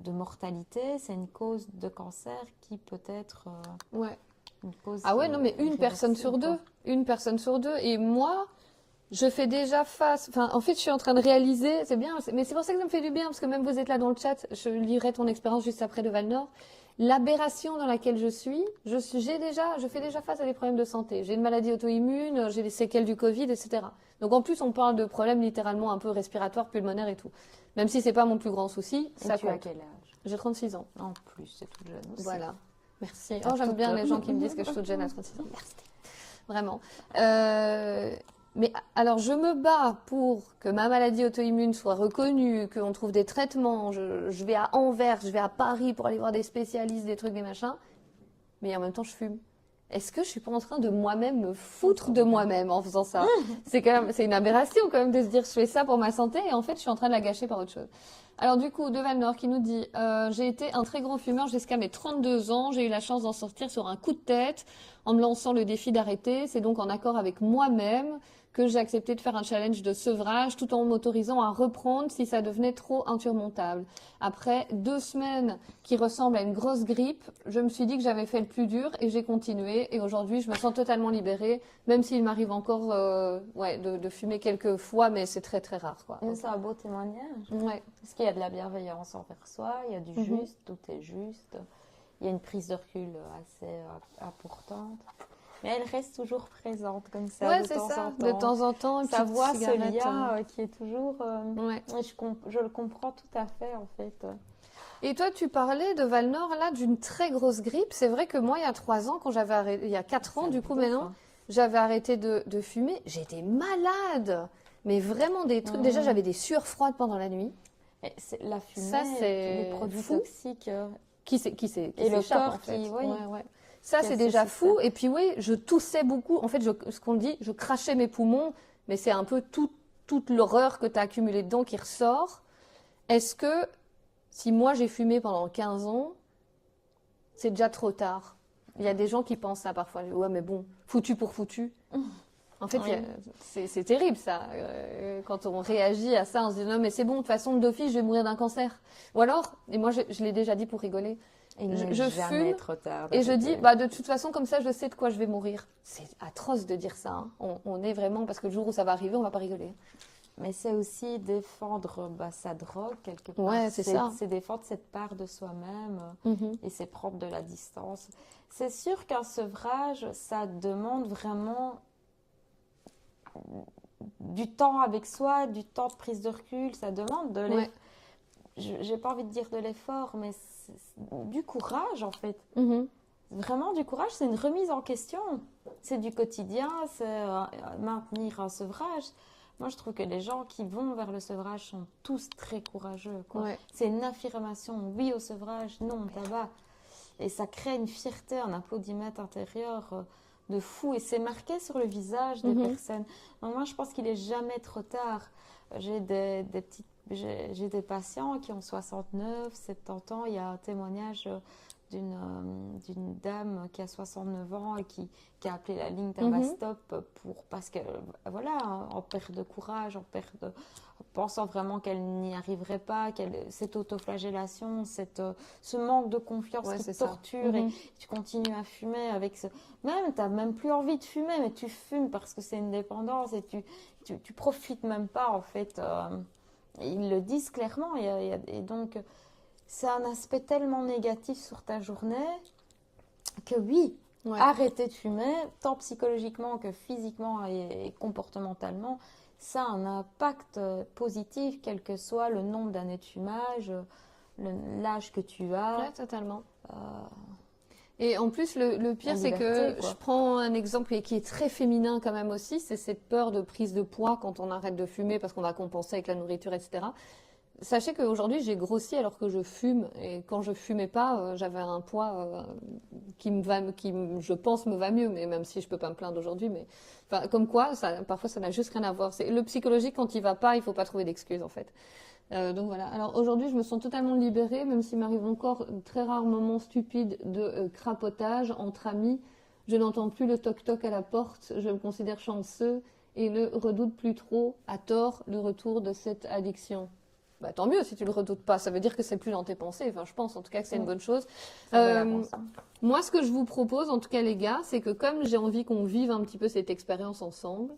de mortalité, c'est une cause de cancer qui peut être Ouais. une cause Ah ouais, non, mais une personne sur irréversible, deux. Une personne sur deux. Et moi, je fais déjà face. Enfin, en fait, je suis en train de réaliser. C'est bien, mais c'est pour ça que ça me fait du bien, parce que même vous êtes là dans le chat, je lirai ton expérience juste après de Valnor. L'aberration dans laquelle je suis, je fais déjà face à des problèmes de santé. J'ai une maladie auto-immune, j'ai des séquelles du Covid, etc. Donc en plus, on parle de problèmes littéralement un peu respiratoires, pulmonaires et tout. Même si c'est pas mon plus grand souci, quoi. ça Et tu as compte. quel âge? J'ai 36 ans. En plus, c'est toute jeune aussi. Voilà. Merci. T'as Oh, j'aime bien toute- les gens qui me disent que je suis toute jeune à 36 ans. Merci. Vraiment. Mais alors, je me bats pour que ma maladie auto-immune soit reconnue, qu'on trouve des traitements. Je vais à Anvers, je vais à Paris pour aller voir des spécialistes, des trucs, des machins. Mais en même temps, je fume. Est-ce que je suis pas en train de moi-même me foutre de moi-même en faisant ça? C'est une aberration quand même de se dire je fais ça pour ma santé et en fait, je suis en train de la gâcher par autre chose. Alors du coup, de Valnor qui nous dit j'ai été un très grand fumeur jusqu'à mes 32 ans. J'ai eu la chance d'en sortir sur un coup de tête en me lançant le défi d'arrêter. C'est donc en accord avec moi-même que j'ai accepté de faire un challenge de sevrage tout en m'autorisant à reprendre si ça devenait trop insurmontable. Après 2 semaines qui ressemblent à une grosse grippe, je me suis dit que j'avais fait le plus dur et j'ai continué. Et aujourd'hui, je me sens totalement libérée, même s'il m'arrive encore de fumer quelques fois, mais c'est très très rare, quoi. Mais c'est un beau témoignage. Ouais. Parce qu'il y a de la bienveillance envers soi, il y a du juste, tout est juste. Il y a une prise de recul assez importante. Mais elle reste toujours présente comme ça, Ouais, de c'est temps ça. en temps. De temps en temps, une Ça petite voit ce cigarette, lien qui est toujours... ouais. et je le comprends tout à fait, en fait. Et toi, tu parlais de Valnor, là, d'une très grosse grippe. C'est vrai que moi, il y a 3 ans, quand j'avais arrêté, il y a 4 ans, Ça du coup, bouffe, maintenant, hein. j'avais arrêté de fumer. J'étais malade. Mais vraiment des trucs. Déjà, j'avais des sueurs froides pendant la nuit. Et la fumée, Ça, c'est les produits fou. toxiques. Qui Et le s'échappe, corps en fait. qui, oui, Ouais, ouais. Ça, qui c'est déjà associe fou. ça. Et puis, oui, je toussais beaucoup. En fait, ce qu'on dit, je crachais mes poumons. Mais c'est un peu toute l'horreur que tu as accumulée dedans qui ressort. Est-ce que, si moi, j'ai fumé pendant 15 ans, c'est déjà trop tard? Il y a des gens qui pensent ça parfois. Ouais, mais bon, foutu pour foutu. En fait, Oui. c'est terrible ça. Quand on réagit à ça, on se dit non, mais c'est bon, de toute façon, d'office, je vais mourir d'un cancer. Ou alors, et moi, je l'ai déjà dit pour rigoler, Il je n'est jamais fume trop tard. et je dis, d'arrêter. bah, de toute façon, comme ça, je sais de quoi je vais mourir. C'est atroce de dire ça. Hein. On est vraiment, parce que le jour où ça va arriver, on va pas rigoler. Mais c'est aussi défendre sa drogue quelque part. Ouais, c'est ça. C'est défendre cette part de soi-même Mhm. et c'est prendre de la distance. C'est sûr qu'un sevrage, ça demande vraiment du temps avec soi, du temps de prise de recul. Ça demande de Ouais. j'ai pas envie de dire de l'effort, mais du courage en fait. Mhm. Vraiment du courage, c'est une remise en question. C'est du quotidien, c'est maintenir un sevrage. Moi, je trouve que les gens qui vont vers le sevrage sont tous très courageux, quoi. Ouais. C'est une affirmation, oui au sevrage, non au tabac. Et ça crée une fierté, un applaudimètre intérieur de fou. Et c'est marqué sur le visage des personnes. Donc moi, je pense qu'il est jamais trop tard. J'ai j'ai des patients qui ont 69, 70 ans. Il y a un témoignage d'une dame qui a 69 ans et qui a appelé la ligne Tabac Stop parce que voilà, en perte de courage, en pensant vraiment qu'elle n'y arriverait pas, cette autoflagellation, ce manque de confiance Ouais, qui c'est te ça. torture et tu continues à fumer avec même t'as même plus envie de fumer, mais tu fumes parce que c'est une dépendance et tu profites même pas en fait. Ils le disent clairement et donc c'est un aspect tellement négatif sur ta journée que oui, Ouais. arrêter de fumer, tant psychologiquement que physiquement et comportementalement, ça a un impact positif, quel que soit le nombre d'années de fumage, l'âge que tu as. Ouais, totalement. Et en plus, le pire, c'est que je prends un exemple qui est très féminin quand même aussi, c'est cette peur de prise de poids quand on arrête de fumer parce qu'on va compenser avec la nourriture, etc. Sachez qu'aujourd'hui, j'ai grossi alors que je fume. Et quand je fumais pas, j'avais un poids je pense, me va mieux. Mais même si je peux pas me plaindre aujourd'hui, mais enfin, comme quoi, parfois, ça n'a juste rien à voir. C'est le psychologique quand il va pas, il faut pas trouver d'excuses en fait. Donc voilà. Alors aujourd'hui, je me sens totalement libérée, même s'il m'arrive encore très rares moments stupides de crapotage entre amis. Je n'entends plus le toc-toc à la porte. Je me considère chanceux et ne redoute plus trop, à tort, le retour de cette addiction. Bah, tant mieux si tu le redoutes pas. Ça veut dire que c'est plus dans tes pensées. Enfin, je pense en tout cas que c'est une bonne chose. Moi, ce que je vous propose, en tout cas les gars, c'est que comme j'ai envie qu'on vive un petit peu cette expérience ensemble,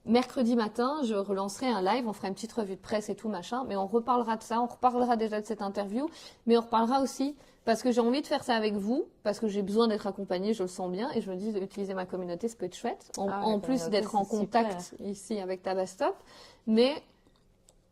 mercredi matin, je relancerai un live, on fera une petite revue de presse et tout machin, mais on reparlera de ça, on reparlera déjà de cette interview, mais on reparlera aussi parce que j'ai envie de faire ça avec vous, parce que j'ai besoin d'être accompagnée, je le sens bien, et je me dis d'utiliser ma communauté, ça peut être chouette, en plus d'être en contact ici avec Tabastop, mais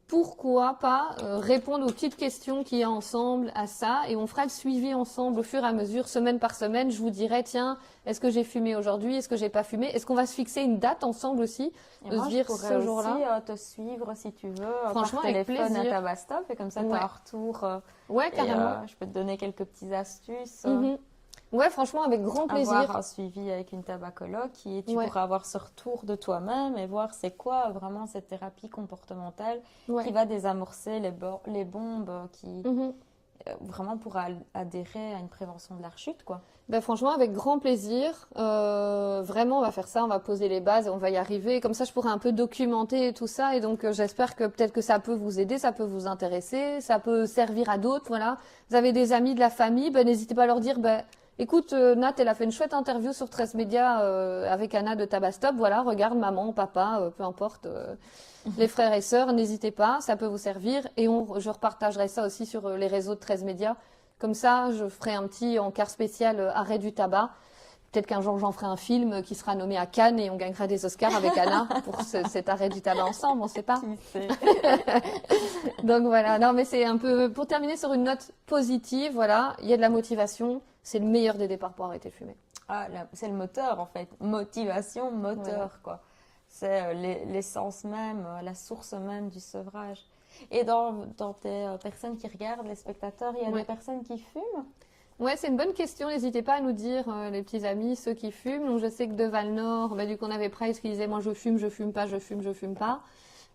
pourquoi pas répondre aux petites questions qu'il y a ensemble à ça, et on fera le suivi ensemble au fur et à mesure, semaine par semaine. Je vous dirai, tiens, est-ce que j'ai fumé aujourd'hui, est-ce que j'ai pas fumé, est-ce qu'on va se fixer une date ensemble aussi, de se dire ce jour-là. Te suivre si tu veux, franchement, par avec téléphone plaisir. à Tabastop, et comme ça tu as un retour. Ouais, carrément. Je peux te donner quelques petites astuces. Ouais, franchement, avec grand plaisir. Avoir un suivi avec une tabacologue tu pourras avoir ce retour de toi-même et voir c'est quoi vraiment cette thérapie comportementale qui va désamorcer les bombes qui vraiment pourra adhérer à une prévention de la rechute, quoi. Ben franchement, avec grand plaisir. Vraiment, on va faire ça, on va poser les bases et on va y arriver. Comme ça, je pourrai un peu documenter tout ça. Et donc, j'espère que peut-être que ça peut vous aider, ça peut vous intéresser, ça peut servir à d'autres. Voilà. Vous avez des amis, de la famille, ben n'hésitez pas à leur dire, écoute, Nat, elle a fait une chouette interview sur 13 Médias avec Anna de Tabastop. Voilà, regarde, maman, papa, peu importe, les frères et sœurs, n'hésitez pas, ça peut vous servir. Et je repartagerai ça aussi sur les réseaux de 13 Médias. Comme ça, je ferai un petit encart spécial arrêt du tabac. Peut-être qu'un jour, j'en ferai un film qui sera nommé à Cannes et on gagnera des Oscars avec Anna pour cet arrêt du tabac ensemble, on ne sait pas. Qui sait. Donc voilà, non mais c'est un peu, pour terminer sur une note positive, voilà, il y a de la motivation, c'est le meilleur des départs pour arrêter de fumer. C'est le moteur en fait, motivation, moteur quoi. C'est l'essence même, la source même du sevrage. Et dans tes personnes qui regardent, les spectateurs, il y a des personnes qui fument? Ouais, c'est une bonne question. N'hésitez pas à nous dire, les petits amis, ceux qui fument. Donc, je sais que de Val-Nord, du coup, on avait Price qui disait, moi, je fume pas, je fume pas.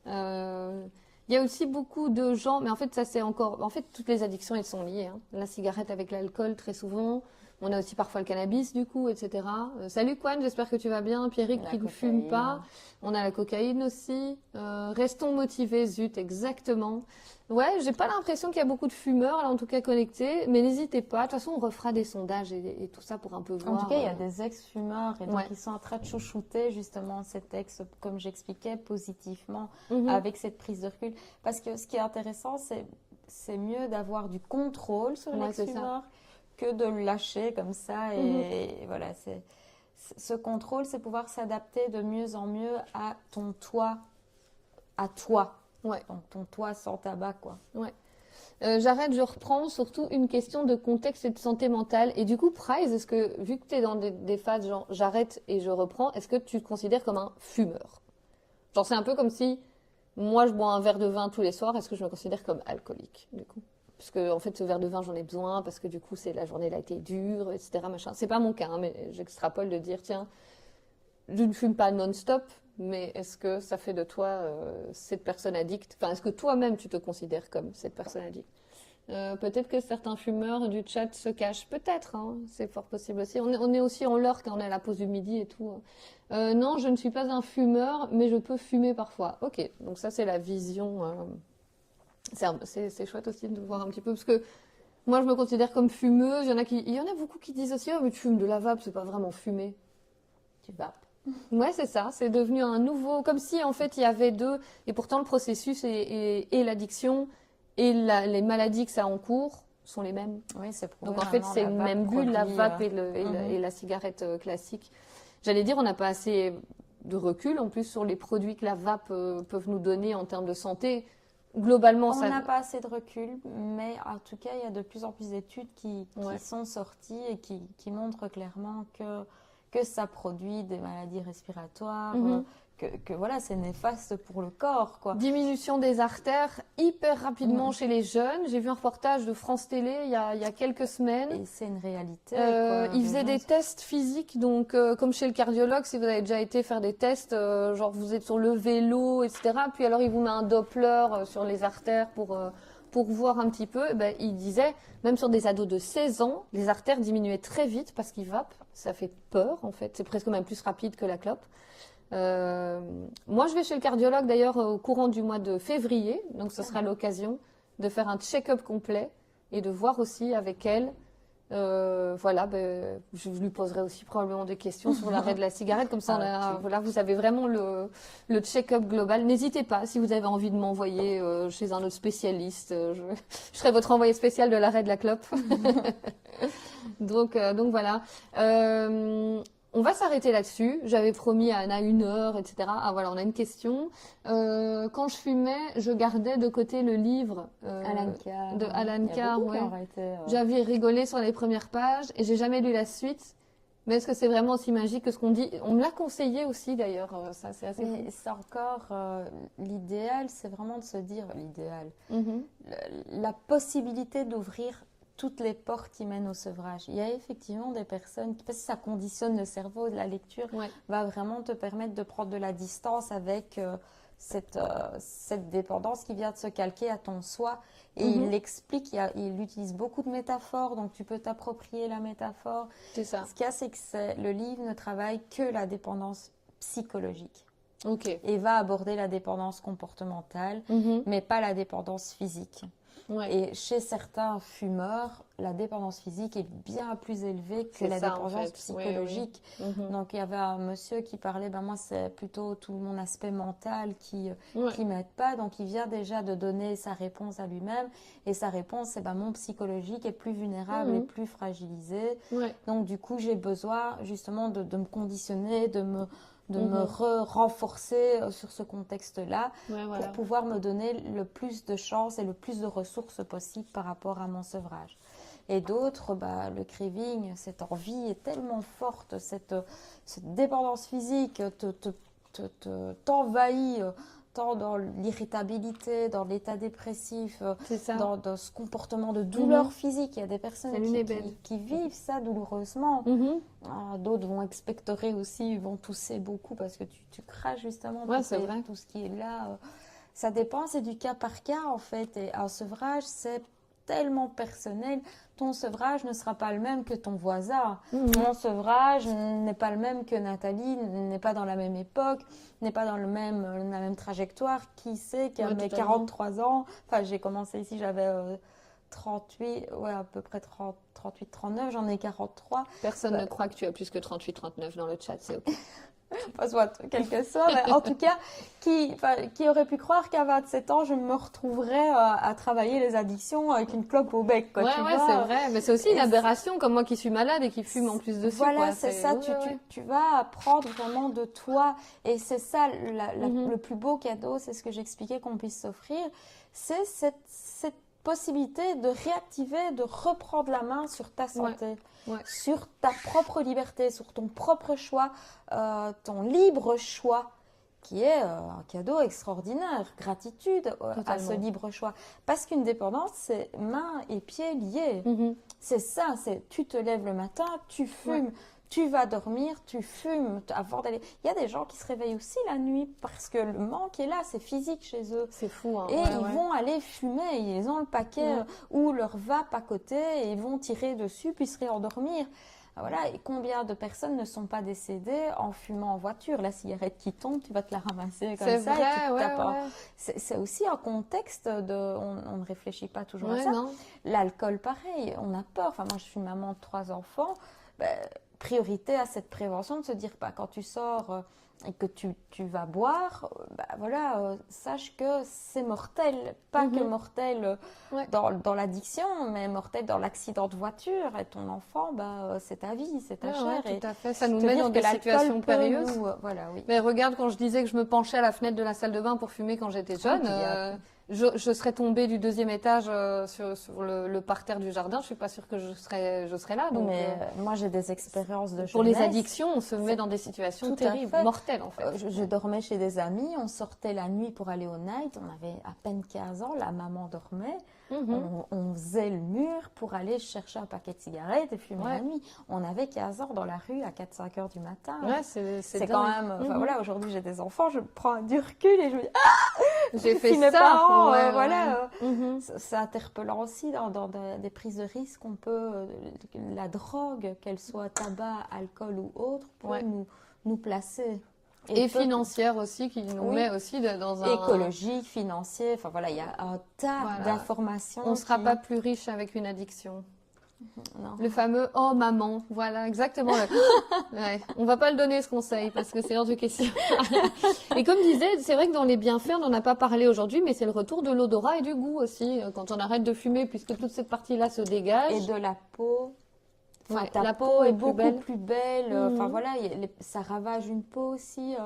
Il y a aussi beaucoup de gens, mais en fait, ça c'est encore... En fait, toutes les addictions, elles sont liées. Hein. La cigarette avec l'alcool, très souvent. On a aussi parfois le cannabis, du coup, etc. Salut, Kwan, j'espère que tu vas bien. Pierrick qui ne fume pas. On a la cocaïne aussi. Restons motivés, zut, exactement. Ouais, j'ai pas l'impression qu'il y a beaucoup de fumeurs, là, en tout cas connectés. Mais n'hésitez pas. De toute façon, on refera des sondages et tout ça pour un peu voir. En tout cas, il y a des ex-fumeurs et donc ils sont en train de chouchouter justement cet ex, comme j'expliquais, positivement, avec cette prise de recul. Parce que ce qui est intéressant, c'est mieux d'avoir du contrôle sur l'ex-fumeur que de le lâcher comme ça. Et voilà, ce contrôle, c'est pouvoir s'adapter de mieux en mieux à ton toi, à toi. Donc ton toi sans tabac, quoi. J'arrête, je reprends surtout une question de contexte et de santé mentale. Et du coup, Price, est-ce que, vu que tu es dans des phases genre j'arrête et je reprends, est-ce que tu te considères comme un fumeur? Genre, c'est un peu comme si moi je bois un verre de vin tous les soirs, est-ce que je me considère comme alcoolique, du coup? Parce que, en fait, ce verre de vin, j'en ai besoin, parce que du coup, la journée elle a été dure, etc. Machin. C'est pas mon cas, hein, mais j'extrapole de dire, tiens, je ne fume pas non-stop, mais est-ce que ça fait de toi cette personne addicte? Enfin, est-ce que toi-même tu te considères comme cette personne addicte? Peut-être que certains fumeurs du chat se cachent, peut-être, hein, c'est fort possible aussi. On est aussi en l'heure quand on est à la pause du midi et tout. Non, je ne suis pas un fumeur, mais je peux fumer parfois. Ok, donc ça c'est la vision. C'est chouette aussi de voir un petit peu, parce que moi je me considère comme fumeuse. Il y en a beaucoup qui disent aussi, oh mais tu fumes de la vape, c'est pas vraiment fumer. Tu vapes. Ouais, c'est ça. C'est devenu un nouveau, comme si en fait il y avait deux, et pourtant le processus et l'addiction et les maladies que ça encourt sont les mêmes. Oui, c'est donc en fait c'est une même bulle, la vape et la cigarette classique. J'allais dire, on n'a pas assez de recul en plus sur les produits que la vape peuvent nous donner en termes de santé. globalement, On ça... n'a pas assez de recul, mais en tout cas, il y a de plus en plus d'études qui Ouais. sont sorties et qui montrent clairement que ça produit des maladies respiratoires, Mhm. que voilà, c'est néfaste pour le corps, quoi. Diminution des artères hyper rapidement Mhm. chez les jeunes. J'ai vu un reportage de France Télé il y a quelques semaines. Et c'est une réalité, quoi. Ils Les faisaient gens des tests physiques, donc comme chez le cardiologue, si vous avez déjà été faire des tests, genre vous êtes sur le vélo, etc. Puis alors il vous met un Doppler sur les artères pour voir un petit peu. Eh ben, il disait, même sur des ados de 16 ans, les artères diminuaient très vite parce qu'ils vapent. Ça fait peur en fait, c'est presque même plus rapide que la clope. Moi, je vais chez le cardiologue d'ailleurs au courant du mois de février, donc ce sera l'occasion de faire un check-up complet et de voir aussi avec elle. Voilà, je lui poserai aussi probablement des questions sur l'arrêt de la cigarette, comme ça Ok. voilà, vous avez vraiment le check-up global. N'hésitez pas, si vous avez envie de m'envoyer chez un autre spécialiste, je serai votre envoyé spécial de l'arrêt de la clope. Donc voilà. On va s'arrêter là-dessus. J'avais promis à Anna 1 heure, etc. Ah voilà, on a une question. Quand je fumais, je gardais de côté le livre Alan Carr. de Alan Il y a Carr. beaucoup qui Ouais. ont arrêté, J'avais rigolé sur les premières pages et j'ai jamais lu la suite. Mais est-ce que c'est vraiment aussi magique que ce qu'on dit? On me l'a conseillé aussi d'ailleurs. Ça, c'est assez Mais c'est encore l'idéal, c'est vraiment de se dire l'idéal. fou. Mhm. La possibilité d'ouvrir toutes les portes qui mènent au sevrage. Il y a effectivement des personnes, parce que ça conditionne le cerveau, la lecture Ouais. va vraiment te permettre de prendre de la distance avec cette dépendance qui vient de se calquer à ton soi. Et il l'explique, il utilise beaucoup de métaphores, donc tu peux t'approprier la métaphore. C'est ça. Ce qu'il y a, c'est que le livre ne travaille que la dépendance psychologique Ok. et va aborder la dépendance comportementale, Mhm. mais pas la dépendance physique. Ouais. Et chez certains fumeurs, la dépendance physique est bien plus élevée que C'est la ça, en dépendance fait. psychologique. Mhm. Donc il y avait un monsieur qui parlait, ben moi c'est plutôt tout mon aspect mental qui Ouais. m'aide pas. Donc il vient déjà de donner sa réponse à lui-même. Et sa réponse, c'est ben mon psychologique est plus vulnérable et plus fragilisé. Ouais. Donc du coup j'ai besoin justement de me conditionner, de me renforcer sur ce contexte-là Ouais, voilà. pour pouvoir me donner le plus de chances et le plus de ressources possibles par rapport à mon sevrage. Et d'autres, bah, le craving, cette envie est tellement forte, cette dépendance physique t'envahit, tant dans l'irritabilité, dans l'état dépressif, C'est ça. dans ce comportement de douleur Mhm. physique. Il y a des personnes Salut, Nébel. qui vivent ça douloureusement. Mhm. D'autres vont expectorer aussi, vont tousser beaucoup parce que tu craches justement Ouais, c'est vrai. tout ce qui est là. Ça dépend, c'est du cas par cas en fait. Et un sevrage, c'est tellement personnel. Ton sevrage ne sera pas le même que ton voisin. Mon sevrage n'est pas le même que Nathalie, n'est pas dans la même époque, n'est pas dans la même trajectoire. Qui sait qu'à Ouais, mes totalement. 43 ans, enfin j'ai commencé ici, j'avais 38, ouais, à peu près 38, 39, j'en ai 43. Personne ne croit que tu as plus que 38-39 dans le chat, c'est ok. Pas soit, quel que soit, mais en tout cas, qui aurait pu croire qu'à 27 ans, je me retrouverais à travailler les addictions avec une clope au bec, quoi, Ouais, tu ouais, vois. c'est vrai. Mais c'est aussi une Et aberration, comme moi qui suis malade et qui fume en plus dessus, Voilà, quoi. c'est ça, ouais, ouais. tu vas apprendre vraiment de toi. Et c'est ça, le plus beau cadeau, c'est ce que j'expliquais qu'on puisse s'offrir, c'est cette possibilité de réactiver, de reprendre la main sur ta santé, Ouais. sur ta propre liberté, sur ton propre choix, ton libre choix, qui est un cadeau extraordinaire. Gratitude à Totalement. ce libre choix. Parce qu'une dépendance, c'est mains et pieds liés. Mhm. C'est ça, c'est tu te lèves le matin, tu fumes, tu vas dormir, tu fumes avant d'aller. Il y a des gens qui se réveillent aussi la nuit parce que le manque est là, c'est physique chez eux. C'est fou, hein. Et Ouais, ils ouais. vont aller fumer, ils ont le paquet ou leur vape à côté et ils vont tirer dessus puis se réendormir. Voilà, et combien de personnes ne sont pas décédées en fumant en voiture? La cigarette qui tombe, tu vas te la ramasser comme C'est ça. vrai, et tu te ouais, tapes un- ouais. C'est aussi un contexte on ne réfléchit pas toujours à Ouais, ça. non. L'alcool, pareil, on a peur. Enfin, moi, je suis maman de 3 enfants. Priorité à cette prévention de se dire, quand tu sors et que tu vas boire, sache que c'est mortel. Pas que mortel Ouais. dans l'addiction, mais mortel dans l'accident de voiture. Et ton enfant, c'est ta vie, c'est ta Ouais, chair. ouais, Et tout à fait. Ça nous te met dire dans que des l'alcool situations peut périlleuses. nous, voilà, oui. Mais regarde, quand je disais que je me penchais à la fenêtre de la salle de bain pour fumer quand j'étais jeune, diable. je serais tombée du 2e étage sur le parterre du jardin, je suis pas sûre que je serais là. Donc, Mais moi, j'ai des expériences de pour les jeunesse. addictions, on se met dans des situations Tout à terribles, fait. mortelles en fait. Je dormais chez des amis, on sortait la nuit pour aller au night, on avait à peine 15 ans, la maman dormait, on faisait le mur pour aller chercher un paquet de cigarettes et fumer la nuit. On avait 15 ans dans la rue à 4-5 heures du matin. Ouais, c'est quand dingue. même... Enfin voilà, aujourd'hui j'ai des enfants, je prends du recul et je me dis « Ah !» J'ai fait Si mes ça. parents, Ouais, voilà, Mhm. c'est interpellant aussi dans des prises de risque. On peut, la drogue, qu'elle soit tabac, alcool ou autre, peut nous placer. Et financière aussi, qui nous met aussi dans un... Écologique, financier, enfin voilà, il y a un tas d'informations. On ne sera pas plus riche avec une addiction. Non. Le fameux « Oh maman », voilà, exactement. Ouais. On va pas le donner ce conseil parce que c'est hors de question. Et comme disait, c'est vrai que dans les bienfaits, on n'en a pas parlé aujourd'hui, mais c'est le retour de l'odorat et du goût aussi, quand on arrête de fumer, puisque toute cette partie-là se dégage. Et de la peau. Enfin, Ouais, ta la peau est beaucoup belle. plus belle. Enfin voilà, ça ravage une peau aussi.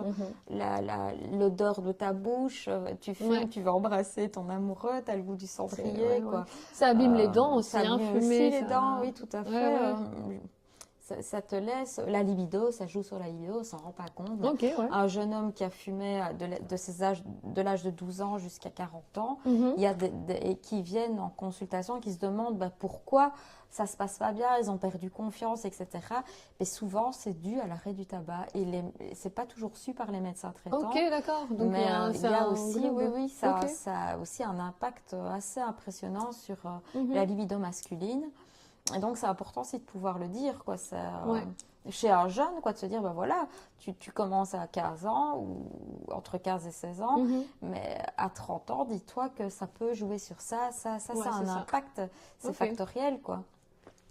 L'odeur de ta bouche. Tu fumes, tu vas embrasser ton amoureux, t'as le goût du cendrier. Quoi. Ça abîme les dents aussi, ça abîme fumer. aussi les dents, oui, tout à fait. Ça te laisse. La libido, ça joue sur la libido, on s'en rend pas compte. Un jeune homme qui a fumé de l'âge de 12 ans jusqu'à 40 ans, il y a qui viennent en consultation et qui se demandent pourquoi ça se passe pas bien, ils ont perdu confiance, etc. Mais souvent, c'est dû à l'arrêt du tabac. Et c'est pas toujours su par les médecins traitants. Ok, d'accord. Donc, mais il y a aussi, ça a aussi un impact assez impressionnant sur la libido masculine. Et donc, c'est important aussi de pouvoir le dire, quoi. Chez un jeune, quoi, de se dire, voilà, tu commences à 15 ans ou entre 15 et 16 ans, mais à 30 ans, dis-toi que ça peut jouer sur ça a un impact, c'est factoriel, quoi.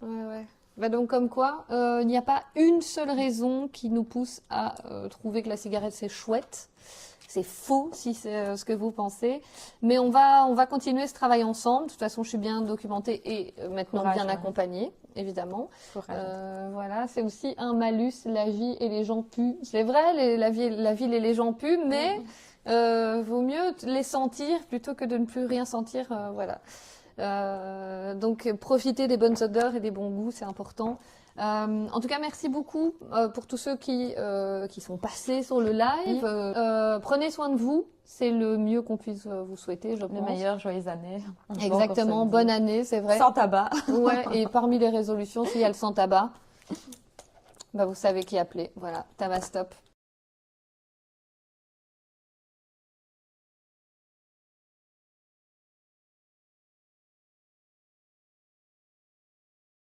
Ouais. Bah donc, comme quoi, il n'y a pas une seule raison qui nous pousse à trouver que la cigarette, c'est chouette. C'est faux si c'est ce que vous pensez. Mais on va continuer ce travail ensemble. De toute façon, je suis bien documentée et maintenant bien accompagnée, évidemment. Voilà, c'est aussi un malus, la vie et les gens puent. C'est vrai, la ville et les gens puent, mais vaut mieux les sentir plutôt que de ne plus rien sentir. Voilà. Donc, profiter des bonnes odeurs et des bons goûts, c'est important. En tout cas, merci beaucoup pour tous ceux qui sont passés sur le live. Prenez soin de vous, c'est le mieux qu'on puisse vous souhaiter, je pense. Le meilleur, joyeuse année. Exactement, bonne année, c'est vrai. Sans tabac. Ouais, et parmi les résolutions, s'il y a le sans tabac, vous savez qui appeler. Voilà, Tabac Stop.